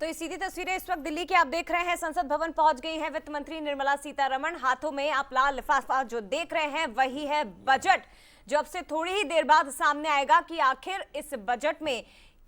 तो ये सीधी तस्वीरें इस वक्त दिल्ली की आप देख रहे हैं। संसद भवन पहुंच गई है वित्त मंत्री निर्मला सीतारमण। हाथों में आप लाल लिफाफा जो देख रहे हैं वही है बजट, जो अब से थोड़ी ही देर बाद सामने आएगा कि आखिर इस बजट में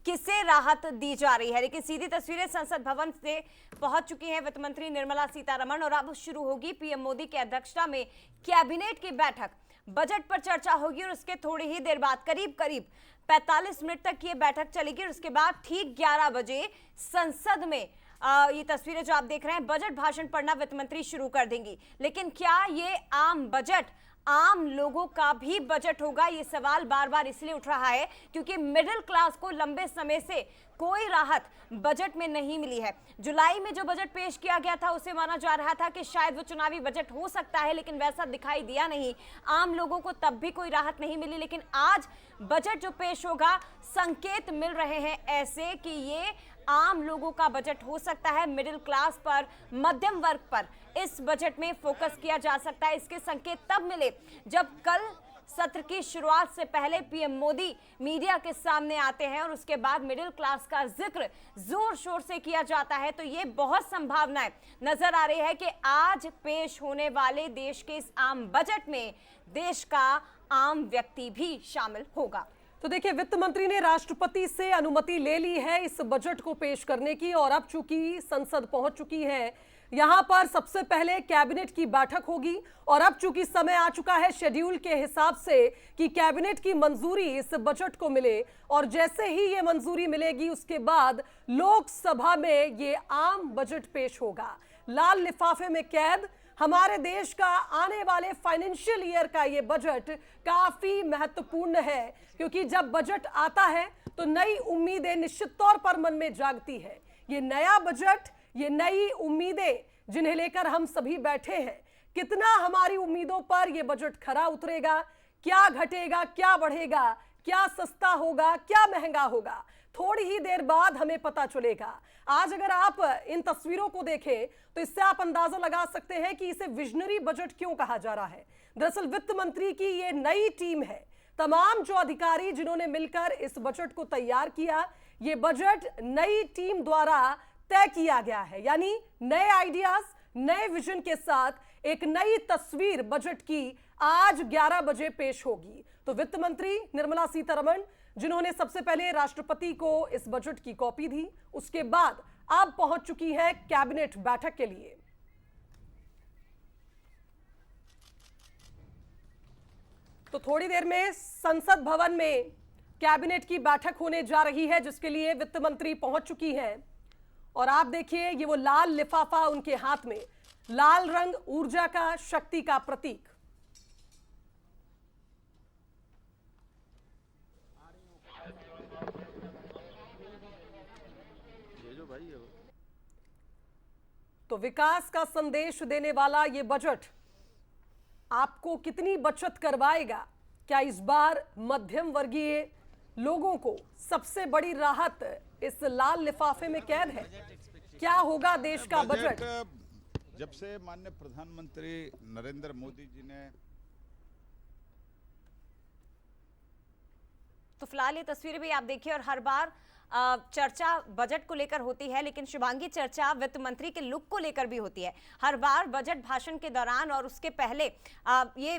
किसे राहत दी जा रही है। लेकिन सीधी तस्वीरें संसद भवन से पहुंच चुकी हैं वित्त मंत्री निर्मला सीतारमण और अब शुरू होगी पीएम मोदी की अध्यक्षता में कैबिनेट की बैठक। बजट पर चर्चा होगी और उसके थोड़ी ही देर बाद करीब 45 मिनट तक ये बैठक चलेगी और उसके बाद ठीक 11 बजे संसद में ये तस्वीरें जो आप देख रहे हैं, बजट भाषण पढ़ना वित्त मंत्री शुरू कर देंगी। लेकिन क्या ये आम बजट आम लोगों का भी बजट होगा? ये सवाल बार बार इसलिए उठ रहा है क्योंकि मिडिल क्लास को लंबे समय से कोई राहत बजट में नहीं मिली है। जुलाई में जो बजट पेश किया गया था उसे माना जा रहा था कि शायद वो चुनावी बजट हो सकता है, लेकिन वैसा दिखाई दिया नहीं। आम लोगों को तब भी कोई राहत नहीं मिली। लेकिन आज बजट जो पेश होगा, संकेत मिल रहे हैं ऐसे कि ये आम लोगों का बजट हो सकता है। मिडिल क्लास पर, मध्यम वर्ग पर इस बजट में फोकस किया जा सकता है। इसके संकेत तब मिले जब कल सत्र की शुरुआत से पहले पीएम मोदी मीडिया के सामने आते हैं और उसके बाद मिडिल क्लास का जिक्र जोर शोर से किया जाता है। तो ये बहुत संभावनाएं नजर आ रही है कि आज पेश होने वाले देश के इस आम बजट में देश का आम व्यक्ति भी शामिल होगा। तो देखिए, वित्त मंत्री ने राष्ट्रपति से अनुमति ले ली है इस बजट को पेश करने की और अब चूंकि संसद पहुंच चुकी है, यहां पर सबसे पहले कैबिनेट की बैठक होगी और अब चूंकि समय आ चुका है शेड्यूल के हिसाब से कि कैबिनेट की मंजूरी इस बजट को मिले और जैसे ही ये मंजूरी मिलेगी उसके बाद लोकसभा में ये आम बजट पेश होगा। लाल लिफाफे में कैद हमारे देश का आने वाले फाइनेंशियल ईयर का ये बजट काफी महत्वपूर्ण है क्योंकि जब बजट आता है तो नई उम्मीदें निश्चित तौर पर मन में जागती है। ये नया बजट, ये नई उम्मीदें जिन्हें लेकर हम सभी बैठे हैं, कितना हमारी उम्मीदों पर ये बजट खरा उतरेगा, क्या घटेगा, क्या बढ़ेगा, क्या सस्ता होगा, क्या महंगा होगा, थोड़ी ही देर बाद हमें पता चलेगा। आज अगर आप इन तस्वीरों को देखें तो इससे आप अंदाजा लगा सकते हैं कि इसे विजनरी बजट क्यों कहा जा रहा है। दरअसल वित्त मंत्री की ये नई टीम है, तमाम जो अधिकारी जिन्होंने मिलकर इस बजट को तैयार किया, ये बजट नई टीम द्वारा तय किया गया है। यानी नए आइडियाज, नए विजन के साथ एक नई तस्वीर बजट की आज 11 बजे पेश होगी। तो वित्त मंत्री निर्मला सीतारमण, जिन्होंने सबसे पहले राष्ट्रपति को इस बजट की कॉपी दी, उसके बाद अब पहुंच चुकी है कैबिनेट बैठक के लिए। तो थोड़ी देर में संसद भवन में कैबिनेट की बैठक होने जा रही है जिसके लिए वित्त मंत्री पहुंच चुकी है और आप देखिए ये वो लाल लिफाफा उनके हाथ में, लाल रंग ऊर्जा का, शक्ति का प्रतीक। तो विकास का संदेश देने वाला ये बजट आपको कितनी बचत करवाएगा? क्या इस बार मध्यम वर्गीय लोगों को सबसे बड़ी राहत इस लाल लिफाफे में कैद है? क्या होगा देश का बजट? जब से माननीय प्रधानमंत्री नरेंद्र मोदी जी ने तो फिलहाल ये तस्वीरें भी आप देखिए और हर बार चर्चा बजट को लेकर होती है, लेकिन शुभांगी चर्चा वित्त मंत्री के लुक को लेकर भी होती है। हर बार बजट भाषण के दौरान और उसके पहले ये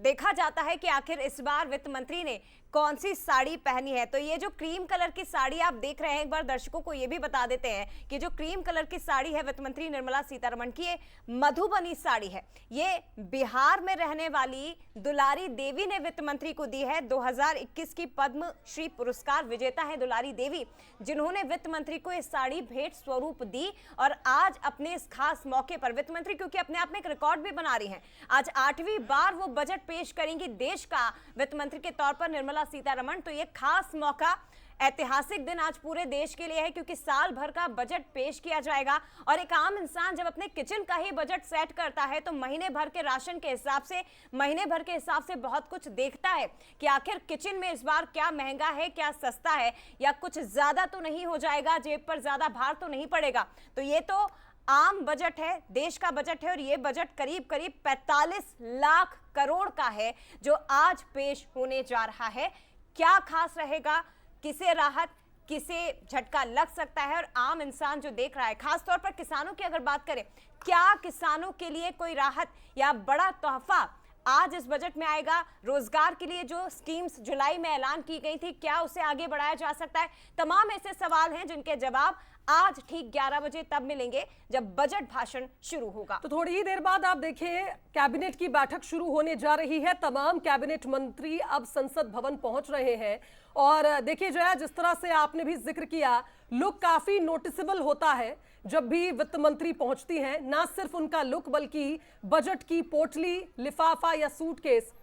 देखा जाता है कि आखिर इस बार वित्त मंत्री ने कौन सी साड़ी पहनी है। तो ये जो क्रीम कलर की साड़ी आप देख रहे हैं, एक बार दर्शकों को ये भी बता देते हैं कि जो क्रीम कलर की साड़ी है वित्त मंत्री निर्मला सीतारमण की, ये मधुबनी साड़ी है। ये बिहार में रहने वाली दुलारी देवी ने वित्त मंत्री को दी है। 2021 की पद्म श्री पुरस्कार विजेता है दुलारी देवी, जिन्होंने वित्त मंत्री को ये साड़ी भेंट स्वरूप दी। और आज अपने इस खास मौके पर वित्त मंत्री, क्योंकि अपने आप में एक रिकॉर्ड भी बना रही हैं, आज 8वीं बार वो बजट पेश करेंगी देश का वित्त मंत्री के तौर पर निर्मला सीतारमण। तो ये खास मौका, ऐतिहासिक दिन आज पूरे देश के लिए है क्योंकि साल भर का बजट पेश किया जाएगा। और एक आम इंसान जब अपने किचन का ही बजट सेट करता है तो महीने भर के राशन के हिसाब से, महीने भर के हिसाब से बहुत कुछ देखता है कि आखिर किचन में इस बार क्या महंगा है, क्या सस्ता है, या कुछ ज्यादा तो नहीं हो जाएगा, जेब पर ज्यादा भार तो नहीं पड़ेगा। तो ये तो आम बजट है, देश का बजट है और ये बजट करीब 45 लाख करोड़ का है जो आज पेश होने जा रहा है। क्या खास रहेगा, किसे राहत, किसे झटका लग सकता है और आम इंसान जो देख रहा है, खासतौर पर किसानों की अगर बात करें, क्या किसानों के लिए कोई राहत या बड़ा तोहफा आज इस बजट में आएगा? रोजगार के लिए जो स्कीम्स जुलाई में ऐलान की गई थी, क्या उसे आगे बढ़ाया जा सकता है? तमाम ऐसे सवाल हैं जिनके जवाब आज ठीक 11 बजे तब मिलेंगे जब बजट भाषण शुरू होगा। तो थोड़ी ही देर बाद आप देखिए कैबिनेट की बैठक शुरू होने जा रही है। तमाम कैबिनेट मंत्री अब संसद भवन पहुंच रहे हैं और देखिए जया, जिस तरह से आपने भी जिक्र किया, लुक काफी नोटिसेबल होता है जब भी वित्त मंत्री पहुंचती हैं। ना सिर्फ उनका लुक बल्कि बजट की पोटली, लिफाफा या सूटकेस।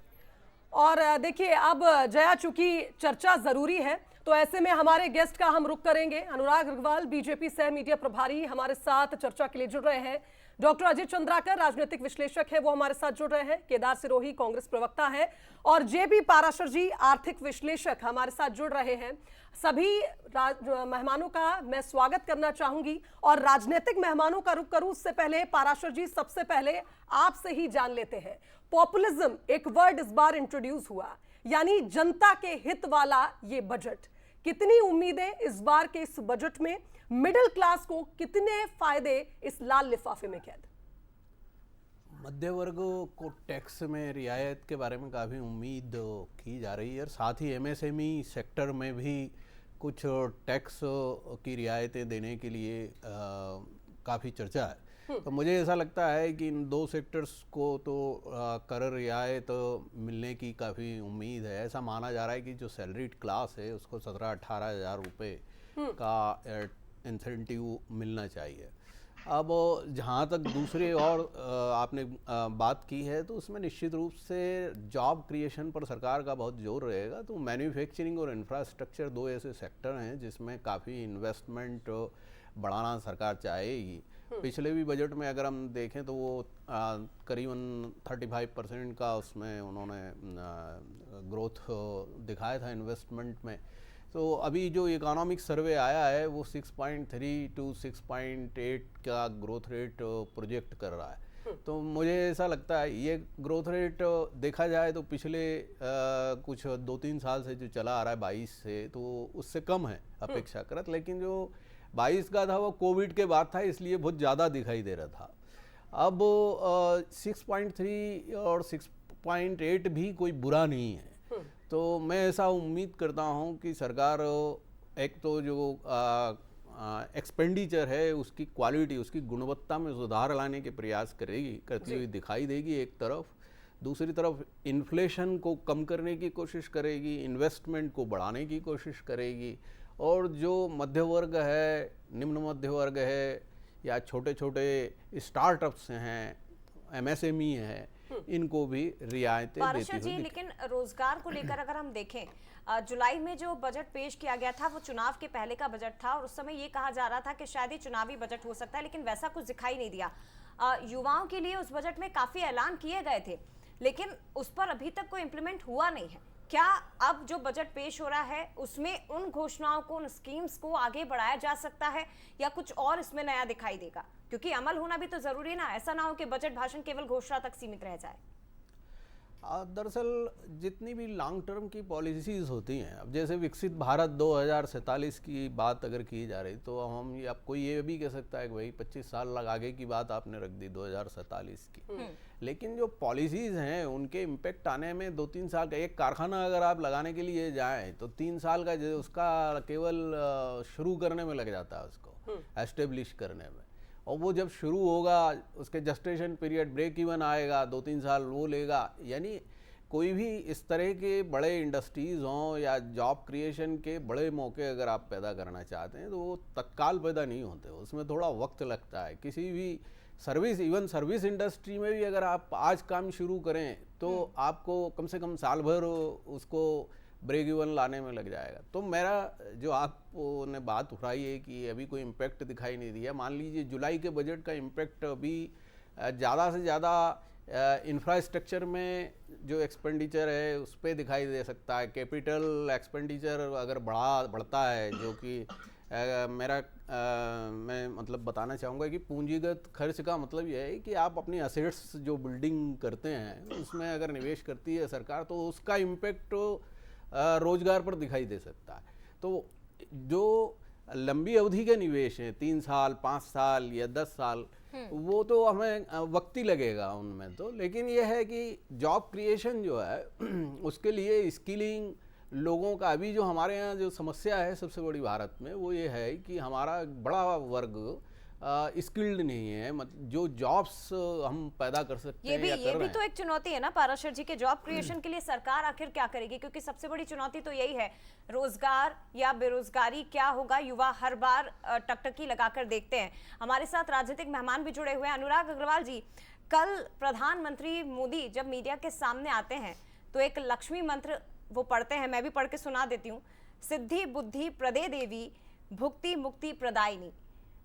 और देखिए अब जया, चूंकि चर्चा जरूरी है तो ऐसे में हमारे गेस्ट का हम रुख करेंगे। अनुराग अग्रवाल बीजेपी सह मीडिया प्रभारी हमारे साथ चर्चा के लिए जुड़ रहे हैं। डॉक्टर अजय चंद्राकर राजनीतिक विश्लेषक है, वो हमारे साथ जुड़ रहे हैं। केदार सिरोही कांग्रेस प्रवक्ता है और जेबी पाराशर जी आर्थिक विश्लेषक हमारे साथ जुड़ रहे हैं। सभी मेहमानों का मैं स्वागत करना चाहूंगी और राजनीतिक मेहमानों का रुख करूं उससे पहले पाराशर जी, सबसे पहले आपसे ही जान लेते हैं। पॉपुलिज्म एक वर्ड इस बार इंट्रोड्यूस हुआ, यानी जनता के हित वाला ये बजट। कितनी उम्मीदें इस बार के इस बजट में? मिडिल क्लास को कितने फायदे इस लाल लिफाफे में कैद? मध्य वर्ग को टैक्स में रियायत के बारे में काफ़ी उम्मीद की जा रही है और साथ ही एमएसएमई सेक्टर में भी कुछ टैक्स की रियायतें देने के लिए काफ़ी चर्चा है। तो मुझे ऐसा लगता है कि इन दो सेक्टर्स को तो कर रियायत मिलने की काफ़ी उम्मीद है। ऐसा माना जा रहा है कि जो सैलरीड क्लास है उसको 17-18 हज़ार रुपये का इंसेंटिव मिलना चाहिए। अब जहाँ तक दूसरे और आपने बात की है तो उसमें निश्चित रूप से जॉब क्रिएशन पर सरकार का बहुत जोर रहेगा। तो मैन्युफैक्चरिंग और इंफ्रास्ट्रक्चर दो ऐसे सेक्टर हैं जिसमें काफ़ी इन्वेस्टमेंट बढ़ाना सरकार चाहेगी। पिछले भी बजट में अगर हम देखें तो वो करीबन 35% का उसमें उन्होंने ग्रोथ दिखाया था इन्वेस्टमेंट में। तो अभी जो इकोनॉमिक सर्वे आया है वो 6.3 to 6.8 का ग्रोथ रेट प्रोजेक्ट कर रहा है। तो मुझे ऐसा लगता है ये ग्रोथ रेट देखा जाए तो पिछले कुछ 2-3 साल से जो चला आ रहा है 22 से, तो उससे कम है अपेक्षाकृत। लेकिन जो 22 का था वो कोविड के बाद था, इसलिए बहुत ज़्यादा दिखाई दे रहा था। अब 6.3 और 6.8 भी कोई बुरा नहीं है। तो मैं ऐसा उम्मीद करता हूं कि सरकार एक तो जो एक्सपेंडिचर है उसकी क्वालिटी, उसकी गुणवत्ता में सुधार लाने के प्रयास करती हुई दिखाई देगी एक तरफ। दूसरी तरफ इन्फ्लेशन को कम करने की कोशिश करेगी, इन्वेस्टमेंट को बढ़ाने की कोशिश करेगी। और जो मध्य वर्ग है, निम्न मध्य वर्ग है या छोटे छोटे स्टार्टअप्स हैं, एमएसएमई है, इनको भी रियायतें देती हुई। लेकिन रोजगार को लेकर अगर हम देखें, जुलाई में जो बजट पेश किया गया था वो चुनाव के पहले का बजट था और उस समय ये कहा जा रहा था कि शायद ही चुनावी बजट हो सकता है, लेकिन वैसा कुछ दिखाई नहीं दिया। युवाओं के लिए उस बजट में काफी ऐलान किए गए थे, लेकिन उस पर अभी तक कोई इंप्लीमेंट हुआ नहीं है। क्या अब जो बजट पेश हो रहा है उसमें उन घोषणाओं को, उन स्कीम्स को आगे बढ़ाया जा सकता है या कुछ और इसमें नया दिखाई देगा? क्योंकि अमल होना भी तो जरूरी है ना, ऐसा ना हो कि बजट भाषण केवल घोषणा तक सीमित रह जाए। दरअसल जितनी भी लॉन्ग टर्म की पॉलिसीज़ होती हैं, अब जैसे विकसित भारत 2047 की बात अगर की जा रही तो हम आपको ये भी कह सकता है कि भाई 25 साल आगे की बात आपने रख दी 2047 की। लेकिन जो पॉलिसीज़ हैं उनके इम्पेक्ट आने में 2-3 साल का, एक कारखाना अगर आप लगाने के लिए जाएँ तो 3 साल का उसका केवल शुरू करने में लग जाता है, उसको एस्टेब्लिश करने में। और वो जब शुरू होगा उसके जस्टेशन पीरियड, ब्रेक इवन आएगा, 2-3 साल वो लेगा। यानी कोई भी इस तरह के बड़े इंडस्ट्रीज़ हों या जॉब क्रिएशन के बड़े मौके अगर आप पैदा करना चाहते हैं तो वो तत्काल पैदा नहीं होते, उसमें थोड़ा वक्त लगता है। किसी भी सर्विस, इवन सर्विस इंडस्ट्री में भी अगर आप आज काम शुरू करें तो आपको कम से कम साल भर उसको ब्रेक इवन लाने में लग जाएगा। तो मेरा जो आपने बात उठाई है कि अभी कोई इम्पैक्ट दिखाई नहीं दिया, मान लीजिए जुलाई के बजट का इम्पैक्ट अभी ज़्यादा से ज़्यादा इंफ्रास्ट्रक्चर में जो एक्सपेंडिचर है उस पर दिखाई दे सकता है। कैपिटल एक्सपेंडिचर अगर बढ़ता है, जो कि मैं मतलब बताना चाहूँगा कि पूंजीगत खर्च का मतलब यह है कि आप अपनी असेट्स जो बिल्डिंग करते हैं उसमें अगर निवेश करती है सरकार तो उसका इम्पैक्ट रोजगार पर दिखाई दे सकता है। तो जो लंबी अवधि के निवेश हैं 3 साल 5 साल या 10 साल, वो तो हमें वक्त ही लगेगा उनमें तो, लेकिन ये है कि जॉब क्रिएशन जो है उसके लिए स्किलिंग लोगों का, अभी जो हमारे यहाँ जो समस्या है सबसे बड़ी भारत में वो ये है कि हमारा बड़ा वर्ग स्किल्ड नहीं है, जो जॉब्स हम पैदा कर सकते हैं या कर ये रहे भी हैं। तो एक चुनौती है ना पाराशर जी के जॉब क्रिएशन के लिए सरकार आखिर क्या करेगी, क्योंकि सबसे बड़ी चुनौती तो यही है, रोजगार या बेरोजगारी क्या होगा, युवा हर बार टकटकी लगाकर देखते हैं। हमारे साथ राजनीतिक मेहमान भी जुड़े हुए हैं। अनुराग अग्रवाल जी, कल प्रधानमंत्री मोदी जब मीडिया के सामने आते हैं तो एक लक्ष्मी मंत्र वो पढ़ते हैं, मैं भी पढ़ के सुना देती हूँ। सिद्धि बुद्धि प्रदे देवी भुक्ति मुक्ति प्रदायिनी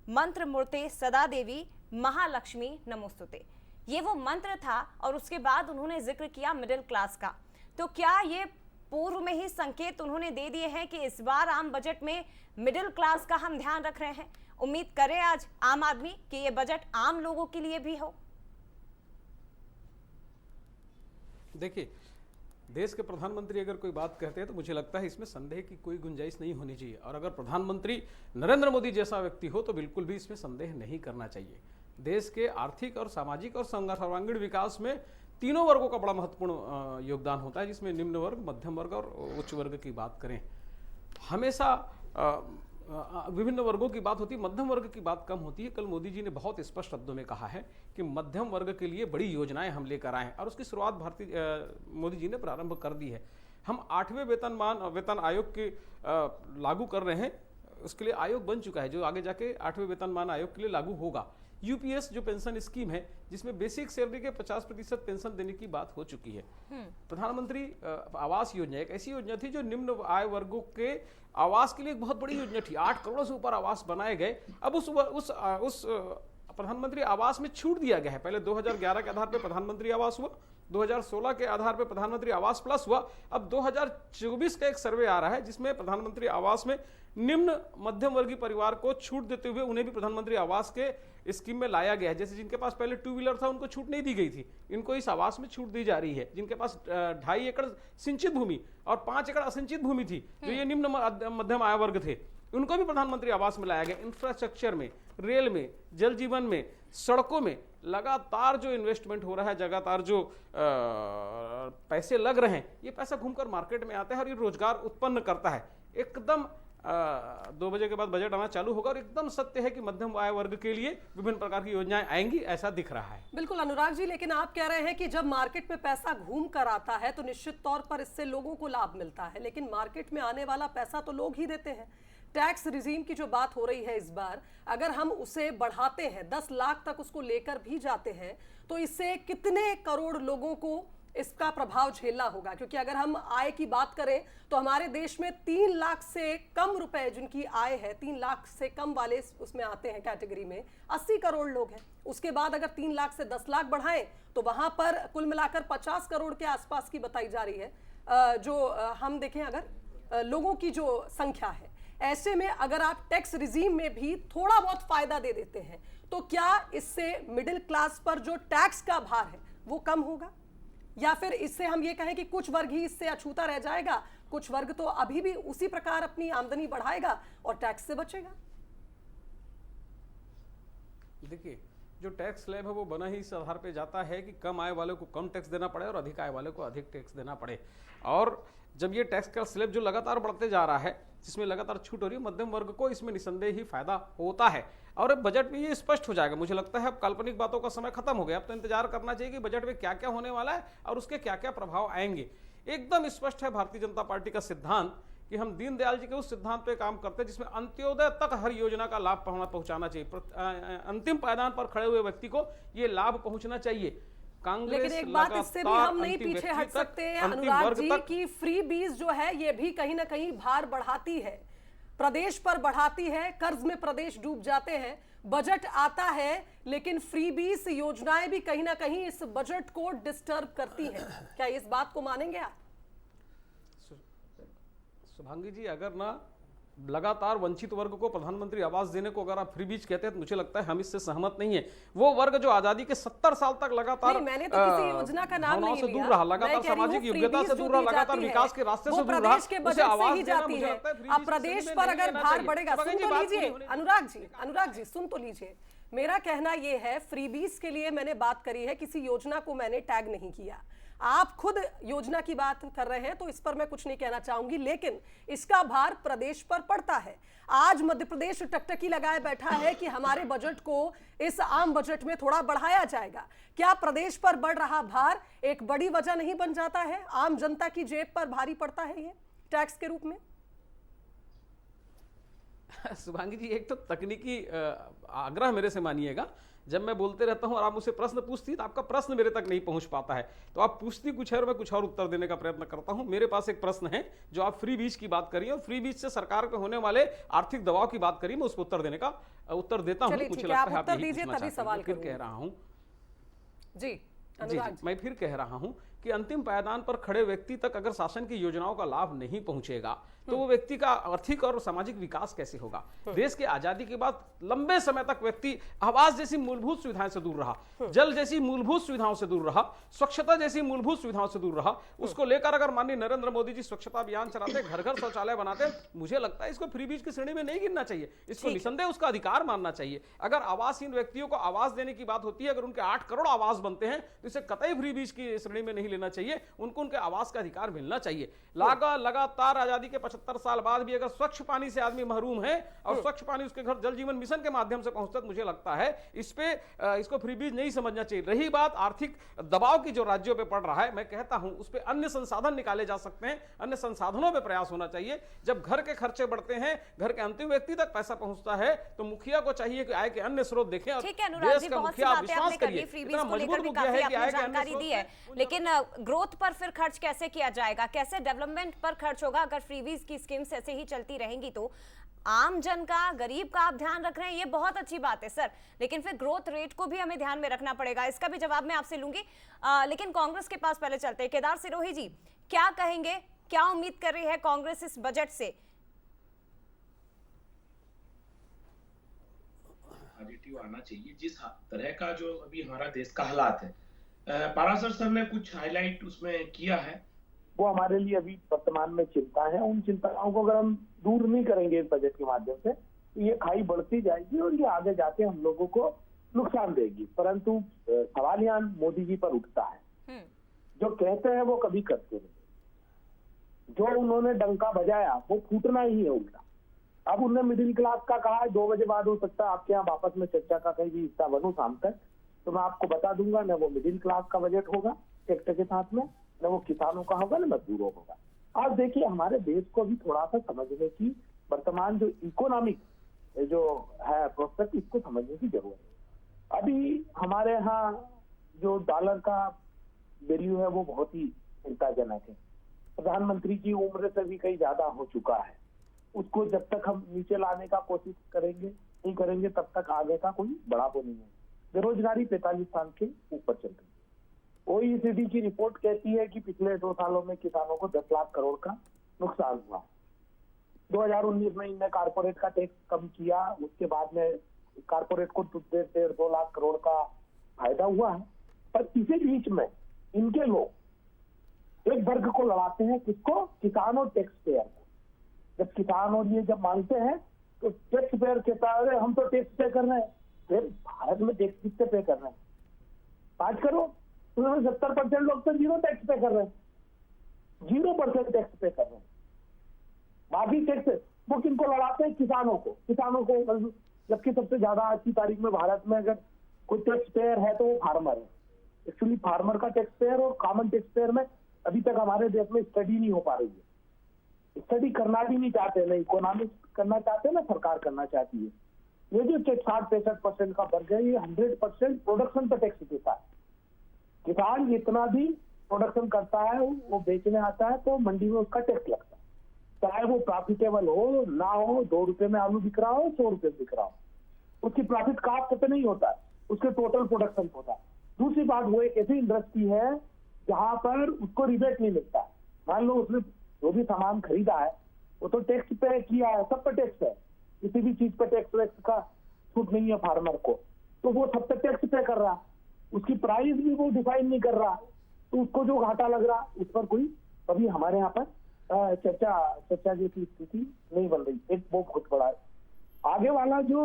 मंत्र मूर्ते सदा देवी महालक्ष्मी नमोस्तुते। ये वो मंत्र था और उसके बाद उन्होंने जिक्र किया मिडिल क्लास का। तो क्या ये पूर्व में ही संकेत उन्होंने दे दिए हैं कि इस बार आम बजट में मिडिल क्लास का हम ध्यान रख रहे हैं? उम्मीद करें आज आम आदमी कि ये बजट आम लोगों के लिए भी हो। देखिए, देश के प्रधानमंत्री अगर कोई बात कहते हैं तो मुझे लगता है इसमें संदेह की कोई गुंजाइश नहीं होनी चाहिए, और अगर प्रधानमंत्री नरेंद्र मोदी जैसा व्यक्ति हो तो बिल्कुल भी इसमें संदेह नहीं करना चाहिए। देश के आर्थिक और सामाजिक और सर्वांगीण विकास में तीनों वर्गों का बड़ा महत्वपूर्ण योगदान होता है, जिसमें निम्न वर्ग, मध्यम वर्ग और उच्च वर्ग की बात करें। हमेशा विभिन्न वर्गों की बात होती है, मध्यम वर्ग की बात कम होती है। कल मोदी जी ने बहुत स्पष्ट शब्दों में कहा है कि मध्यम वर्ग के लिए बड़ी योजनाएं हम लेकर आए हैं, और उसकी शुरुआत मोदी जी ने प्रारंभ कर दी है। हम 8वें वेतन आयोग के लागू कर रहे हैं, उसके लिए आयोग बन चुका है, जो आगे जाके 8वें वेतनमान आयोग के लिए लागू होगा। यूपीएस जो पेंशन स्कीम है, जिसमें बेसिक सैलरी के 50% पेंशन देने की बात हो चुकी है। प्रधानमंत्री आवास योजना एक ऐसी योजना थी जो निम्न आय वर्गों के आवास के लिए एक बहुत बड़ी योजना थी। 8 करोड़ से ऊपर आवास बनाए गए। अब उस प्रधानमंत्री आवास में छूट दिया गया है। पहले 2011 के आधार पर प्रधानमंत्री आवास हुआ, 2016 के आधार पर प्रधानमंत्री आवास प्लस हुआ। अब 2024 का एक सर्वे आ रहा है जिसमें प्रधानमंत्री आवास में निम्न मध्यम वर्गीय परिवार को छूट देते हुए उन्हें भी प्रधानमंत्री आवास के स्कीम में लाया गया है। जैसे जिनके पास पहले 2 व्हीलर था उनको छूट नहीं दी गई थी, इनको इस आवास में छूट दी जा रही है। जिनके पास 2.5 एकड़ सिंचित भूमि और 5 एकड़ असिंचित भूमि थी, जो ये निम्न मध्यम आय वर्ग थे, उनको भी प्रधानमंत्री आवास में लाया गया। इंफ्रास्ट्रक्चर में, रेल में, जल जीवन में, सड़कों में लगातार जो इन्वेस्टमेंट हो रहा है, लगातार जो पैसे लग रहे हैं, ये पैसा घूमकर मार्केट में आता है और ये रोजगार उत्पन्न करता है। एकदम 2 बजे के बाद बजट आना चालू होगा और एकदम सत्य है कि मध्यम आय वर्ग के लिए विभिन्न प्रकार की योजनाएं आएंगी, ऐसा दिख रहा है। बिल्कुल अनुराग जी, लेकिन आप कह रहे हैं कि जब मार्केट में पैसा घूम कर आता है तो निश्चित तौर पर इससे लोगों को लाभ मिलता है, लेकिन मार्केट में आने वाला पैसा तो लोग ही देते हैं। टैक्स रिजीम की जो बात हो रही है इस बार, अगर हम उसे बढ़ाते हैं, 10 लाख तक उसको लेकर भी जाते हैं, तो इससे कितने करोड़ लोगों को इसका प्रभाव झेलना होगा? क्योंकि अगर हम आय की बात करें तो हमारे देश में 3 लाख से कम रुपए जिनकी आय है, 3 लाख से कम वाले उसमें आते हैं कैटेगरी में, 80 करोड़ लोग हैं। उसके बाद अगर 3 लाख से 10 लाख बढ़ाएं तो वहां पर कुल मिलाकर 50 करोड़ के आसपास की बताई जा रही है जो हम देखें अगर लोगों की जो संख्या है। ऐसे में अगर आप टैक्स रिजीम में भी थोड़ा बहुत फायदा दे देते हैं तो क्या इससे मिडिल क्लास पर जो टैक्स का भार है वो कम होगा, या फिर इससे हम ये कहें कि कुछ वर्ग ही इससे अछूता रह जाएगा, कुछ वर्ग तो अभी भी उसी प्रकार अपनी आमदनी बढ़ाएगा और टैक्स से बचेगा? देखिए, जो टैक्स स्लैब है वो बना ही इस आधार पे जाता है कि कम आय वाले को कम टैक्स देना पड़े और अधिक आय वाले को अधिक टैक्स देना पड़े। और जब ये टैक्स का स्लैब जो लगातार बढ़ते जा रहा है, जिसमें लगातार छूट हो रही है, मध्यम वर्ग को इसमें निसंदेह ही फायदा होता है। और अब बजट में ये स्पष्ट हो जाएगा। मुझे लगता है अब काल्पनिक बातों का समय खत्म हो गया। अब तो इंतजार करना चाहिए कि बजट में क्या क्या होने वाला है और उसके क्या क्या प्रभाव आएंगे। एकदम स्पष्ट है भारतीय जनता पार्टी का सिद्धांत कि हम दीनदयाल जी के उस सिद्धांत पे काम करते हैं जिसमें अंत्योदय तक हर योजना का लाभ पहुंचाना चाहिए। अंतिम पायदान पर खड़े हुए व्यक्ति को ये लाभ पहुंचना चाहिए। कांग्रेस, लेकिन एक बात इससे भी हम नहीं पीछे हट सकते अनुराग जी कि फ्री बीज जो है ये भी कहीं ना कहीं भार बढ़ाती है, प्रदेश पर बढ़ाती है, कर्ज में प्रदेश डूब जाते हैं। बजट आता है लेकिन फ्री बीज योजनाएं भी कहीं ना कहीं इस बजट को डिस्टर्ब करती हैं। क्या इस बात को मानेंगे आप? शुभांगी जी, अगर ना लगातार वंचित वर्ग को प्रधानमंत्री आवास देने को अगर आप फ्री बीज कहते हैं तो मुझे लगता है हम इससे सहमत नहीं है। वो वर्ग जो आजादी के 70 साल तक लगातार नहीं, मैंने तो किसी योजना का नाम भावनाओं नहीं से लिया। दूर रहा, मैं लगातार कह रही हूँ सामाजिक योग्यता से फ्रीबीज दूर जो रहा, दी लगातार जाती विकास है, के रास्ते वो से दूर रहा, प्रदेश के उसे बजट से आवाज ही देना जाती मुझे है। लगता है फ्री अब बीज की प्रदेश श्रेणी में पर नहीं अगर लेना भार चाहिए। बढ़ेगा, तो सुन कहेंगे तो बात लीजिए पूरी होने दीजिए। अनुराग जी मेरा कहना यह है, फ्रीबीज के लिए मैंने बात करी है, किसी योजना को मैंने टैग नहीं किया। आप खुद योजना की बात कर रहे हैं तो इस पर मैं कुछ नहीं कहना चाहूंगी, लेकिन इसका भार प्रदेश पर पड़ता है। आज मध्य प्रदेश टकटकी लगाए बैठा है कि हमारे बजट को इस आम बजट में थोड़ा बढ़ाया जाएगा। क्या प्रदेश पर बढ़ रहा भार एक बड़ी वजह नहीं बन जाता है? आम जनता की जेब पर भारी पड़ता है ये टैक्स के रूप में। शुभांगी जी, एक तो तकनीकी आग्रह मेरे से मानिएगा, जब मैं बोलते रहता हूं और आप मुझसे प्रश्न पूछती तो आपका प्रश्न मेरे तक नहीं पहुंच पाता है, तो आप पूछती कुछ है और मैं कुछ और उत्तर देने का प्रयत्न करता हूं। मेरे पास एक प्रश्न है, जो आप फ्री बीज की बात करिए और फ्री बीज से सरकार को होने वाले आर्थिक दबाव की बात करिए, मैं उसको उत्तर देने का उत्तर देता हूं। चलिए मुझे ठीक है, लगता आप है उत्तर यही दीजिए, पूछना तभी चाहते हैं। सवाल मैं फिर करूंगी। कह रहा हूं जी जी अनुराग जी, मैं फिर कह रहा हूं कि अंतिम पायदान पर खड़े व्यक्ति तक अगर शासन की योजनाओं का लाभ नहीं पहुंचेगा तो वो व्यक्ति का आर्थिक और सामाजिक विकास कैसे होगा? देश के आजादी के बाद लंबे समय तक व्यक्ति आवास जैसी मूलभूत सुविधाएं से दूर रहा, जल जैसी मूलभूत सुविधाओं से दूर रहा, स्वच्छता जैसी मूलभूत सुविधाओं से दूर रहा। उसको लेकर अगर माननीय नरेंद्र मोदी जी स्वच्छता अभियान चलाते, घर घर शौचालय बनाते, मुझे लगता है इसको फ्री बीज की श्रेणी में नहीं गिनना चाहिए, इसको निसंदेह उसका अधिकार मानना चाहिए। अगर आवासहीन व्यक्तियों को आवास देने की बात होती है, अगर उनके 8 करोड़ आवास बनते हैं तो इसे कतई फ्री बीज की श्रेणी में नहीं लेना चाहिए, उनको उनके आवास का अधिकार मिलना चाहिए। लगातार आजादी के 75 साल बाद भी अगर स्वच्छ पानी से आदमी महरूम है और स्वच्छ पानी उसके घर जल जीवन मिशन के माध्यम से पहुंचता है, मुझे लगता है इसको फ्रीबीज नहीं समझना चाहिए। रही बात आर्थिक दबाव की जो राज्यों पे पड़ रहा है, मैं कहता हूं उस पे अन्य संसाधन निकाले जा सकते हैं, अन्य संसाधनों पे प्रयास होना चाहिए। जब घर के खर्चे बढ़ते हैं, घर के अंतिम व्यक्ति तक पैसा पहुंचता है, तो मुखिया को चाहिए कि आय के अन्य स्रोत देखें। और ठीक है अनुराग जी, देश का बहुत सी मुखिया बातें आपने विश्वास करी, करिए, फ्रीबीज इतना को लेकर मजबूत भी मुखिया काफी है कि आपने आय के अन्य जानकारी स्रोत दी है, लेकिन ग्रोथ पर फिर खर्च कैसे किया जाएगा, कैसे डेवलपमेंट पर खर्च होगा? अगर फ्रीबीज की स्कीम्स ऐसे ही चलती रहेंगी तो आम जन का, गरीब का आप ध्यान रख रहे हैं, ये बहुत अच्छी बात है सर, लेकिन फिर ग्रोथ रेट को भी हमें ध्यान में रखना पड़ेगा। इसका भी जवाब मैं आपसे लूंगी, लेकिन कांग्रेस के पास पहले चलते हैं। केदार सिरोही जी, क्या कहेंगे, क्या उम्मीद कर रही है कांग्रेस इस बजट से? पॉजिटिव आना चाहिए जिस तरह का जो अभी हमारा देश का हालात है। पारासर सर ने कुछ हाईलाइट उसमें किया है, वो हमारे लिए अभी वर्तमान में चिंता है। उन चिंताओं को अगर हम दूर नहीं करेंगे इस बजट के माध्यम से, तो ये खाई बढ़ती जाएगी और ये आगे जाके हम लोगों को नुकसान देगी। परंतु सवाल यहाँ मोदी जी पर उठता है, जो कहते हैं वो कभी करते नहीं। जो उन्होंने डंका बजाया वो फूटना ही है उल्टा। अब उन्होंने मिडिल क्लास का कहा है, 2 बजे बाद हो सकता है आपके यहाँ वापस में चर्चा का कहीं भी हिस्सा बनूं शाम तक, तो मैं आपको बता दूंगा न वो मिडिल क्लास का बजट होगा सेक्टर के साथ में, न वो किसानों का होगा, न मजदूरों होगा। आज देखिए हमारे देश को भी थोड़ा सा समझने की, वर्तमान जो इकोनॉमिक जो है प्रोस्पेक्ट, इसको समझने की जरूरत है। अभी हमारे यहाँ जो डॉलर का वैल्यू है वो बहुत ही चिंताजनक है। प्रधानमंत्री की उम्र से भी कहीं ज्यादा हो चुका है। उसको जब तक हम नीचे लाने का कोशिश नहीं करेंगे तब तक आगे का कोई बड़ा वो नहीं है। बेरोजगारी 45% के ऊपर चल रही है। OECD की रिपोर्ट कहती है कि पिछले 2 सालों में किसानों को 10 लाख करोड़ का नुकसान हुआ। 2019 में इनने कारपोरेट का टैक्स कम किया, उसके बाद में कारपोरेट को 1.5-2 लाख करोड़ का फायदा हुआ है। पर इसी बीच में इनके लोग एक वर्ग को लड़ाते हैं, किसको? किसान और टैक्स पेयर को। जब किसान और ये जब मांगते हैं तो टैक्स पेयर कहता है हम तो टैक्स पे कर रहे हैं। फिर भारत में टैक्स किससे पे कर रहे हैं? 5 करोड़, तो 70% लोग तो 0 टैक्स पे कर रहे हैं, 0% टैक्स पे कर रहे हैं। बाकी टैक्स वो किनको लड़ाते हैं? किसानों को। जबकि सबसे ज्यादा आज की तारीख में भारत में अगर कोई टैक्स पेयर है तो वो फार्मर है। एक्चुअली फार्मर का टैक्स पेयर और कॉमन टैक्स पेयर में अभी तक हमारे देश में स्टडी नहीं हो पा रही है। स्टडी करना भी नहीं चाहते, ना इकोनॉमिक्स करना चाहते, ना सरकार करना चाहती है। ये जो 60-65% का वर्ग है, ये 100% प्रोडक्शन पर टैक्स देता है। किसान जितना भी प्रोडक्शन करता है वो बेचने आता है तो मंडी में उसका टैक्स लगता है, चाहे वो प्रॉफिटेबल हो ना हो। 2 रुपए में आलू बिक रहा हो, 100 रुपए बिक रहा हो, उसकी प्रॉफिट कास्ट पे नहीं होता है, उसके टोटल प्रोडक्शन होता है। दूसरी बात, वो एक ऐसी इंडस्ट्री है जहां पर उसको रिबेट नहीं मिलता है। मान लो उसने जो भी सामान खरीदा है वो तो टैक्स पे किया है, सब पे टैक्स है, किसी भी चीज पे टैक्स का छूट नहीं है फार्मर को, तो वो सब पे टैक्स पे कर रहा, उसकी प्राइस भी वो डिफाइन नहीं कर रहा, तो उसको जो घाटा लग रहा उस पर कोई कभी हमारे यहाँ पर चर्चा जैसी स्थिति नहीं बन रही। एक वो बहुत बड़ा है। आगे वाला जो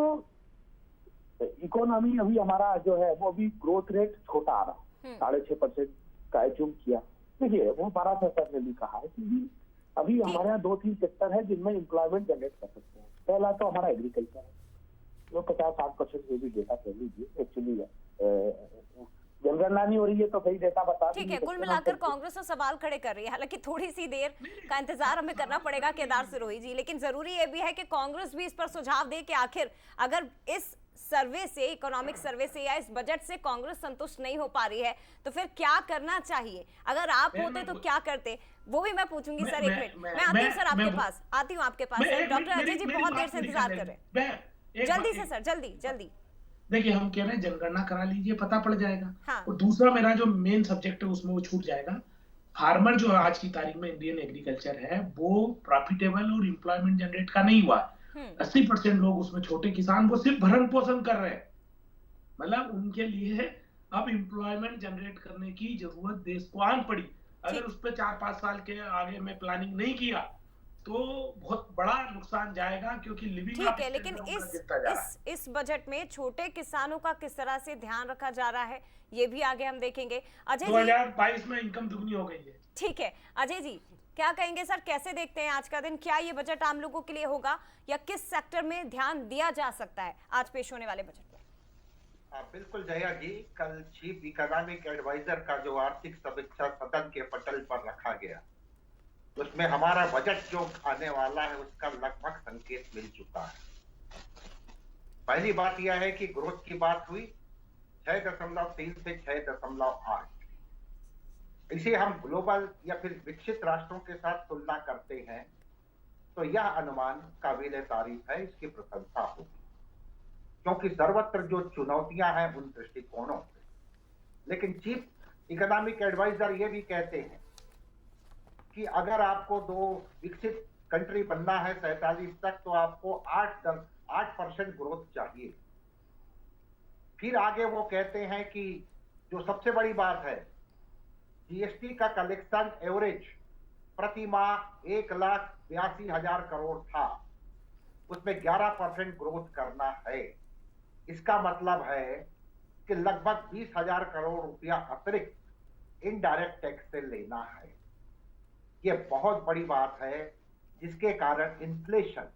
इकोनॉमी अभी हमारा जो है वो अभी ग्रोथ रेट छोटा आ रहा, 6.5% का एज्यूम किया। देखिए वो पाराशर सर ने भी कहा है कि अभी हमारे यहाँ 2-3 सेक्टर है जिनमें एम्प्लॉयमेंट जनरेट कर सकते हैं। पहला तो हमारा एग्रीकल्चर है, जो 50-60% जो भी डेटा कह लीजिए, एक्चुअली जनगणना नहीं हो रही है तो सही डेटा बता ठीक है, कुल मिलाकर कांग्रेस तो सवाल खड़े कर रही है। हालांकि थोड़ी सी देर का इंतजार हमें करना पड़ेगा केदार सिरोही जी, लेकिन जरूरी ये भी है कि कांग्रेस भी इस पर सुझाव दे कि आखिर अगर इस सर्वे से, इकोनॉमिक सर्वे से या इस बजट से कांग्रेस संतुष्ट नहीं हो पा रही है तो फिर क्या करना चाहिए। अगर आप होते तो क्या करते, वो भी मैं पूछूंगी। सर एक मिनट, मैं आती हूँ सर आपके पास, आती हूँ आपके पास। डॉक्टर अजय जी बहुत देर से इंतजार कर रहे हैं, जल्दी से सर, जल्दी। देखिए हम कह रहे हैं जनगणना करा लीजिए, पता पड़ जाएगा। हाँ। और दूसरा मेरा जो मेन सब्जेक्ट है उसमें वो छूट जाएगा। फार्मर जो आज की तारीख में इंडियन एग्रीकल्चर है वो प्रॉफिटेबल और एम्प्लॉयमेंट जनरेट का नहीं हुआ। 80% लोग उसमें छोटे किसान वो सिर्फ भरण पोषण कर रहे हैं, मतलब उनके लिए अब एम्प्लॉयमेंट जनरेट करने की जरूरत देश को आन पड़ी। अगर उस पर 4-5 साल के आगे में प्लानिंग नहीं किया तो बहुत बड़ा नुकसान जाएगा, क्योंकि लिविंग ठीक है, लेकिन इस बजट में छोटे किसानों का किस तरह से ध्यान रखा जा रहा है ये भी आगे हम देखेंगे। अजय जी 2022 में इनकम दुगनी हो गई है। ठीक है, अजय जी क्या कहेंगे सर, कैसे देखते हैं आज का दिन? क्या ये बजट आम लोगों के लिए होगा या किस सेक्टर में ध्यान दिया जा सकता है आज पेश होने वाले बजट में? बिल्कुल जया जी, कल चीफ इकोनॉमिक एडवाइजर का जो आर्थिक समीक्षा सदन के पटल पर रखा गया, उसमें हमारा बजट जो आने वाला है उसका लगभग संकेत मिल चुका है। पहली बात यह है कि ग्रोथ की बात हुई 6.3 से 6.8। इसे हम ग्लोबल या फिर विकसित राष्ट्रों के साथ तुलना करते हैं तो यह अनुमान काबिले तारीफ है, इसकी प्रशंसा होगी, क्योंकि सर्वत्र जो चुनौतियां हैं उन दृष्टिकोणों से। लेकिन चीफ इकोनॉमिक एडवाइजर ये भी कहते हैं कि अगर आपको 2 विकसित कंट्री बनना है 47 तक तो आपको 8% ग्रोथ चाहिए। फिर आगे वो कहते हैं कि जो सबसे बड़ी बात है, जीएसटी का कलेक्शन एवरेज प्रति माह 1,82,000 करोड़ था, उसमें 11% ग्रोथ करना है। इसका मतलब है कि लगभग 20,000 करोड़ रुपया अतिरिक्त इनडायरेक्ट टैक्स से लेना है। ये बहुत बड़ी बात है, जिसके कारण इन्फ्लेशन,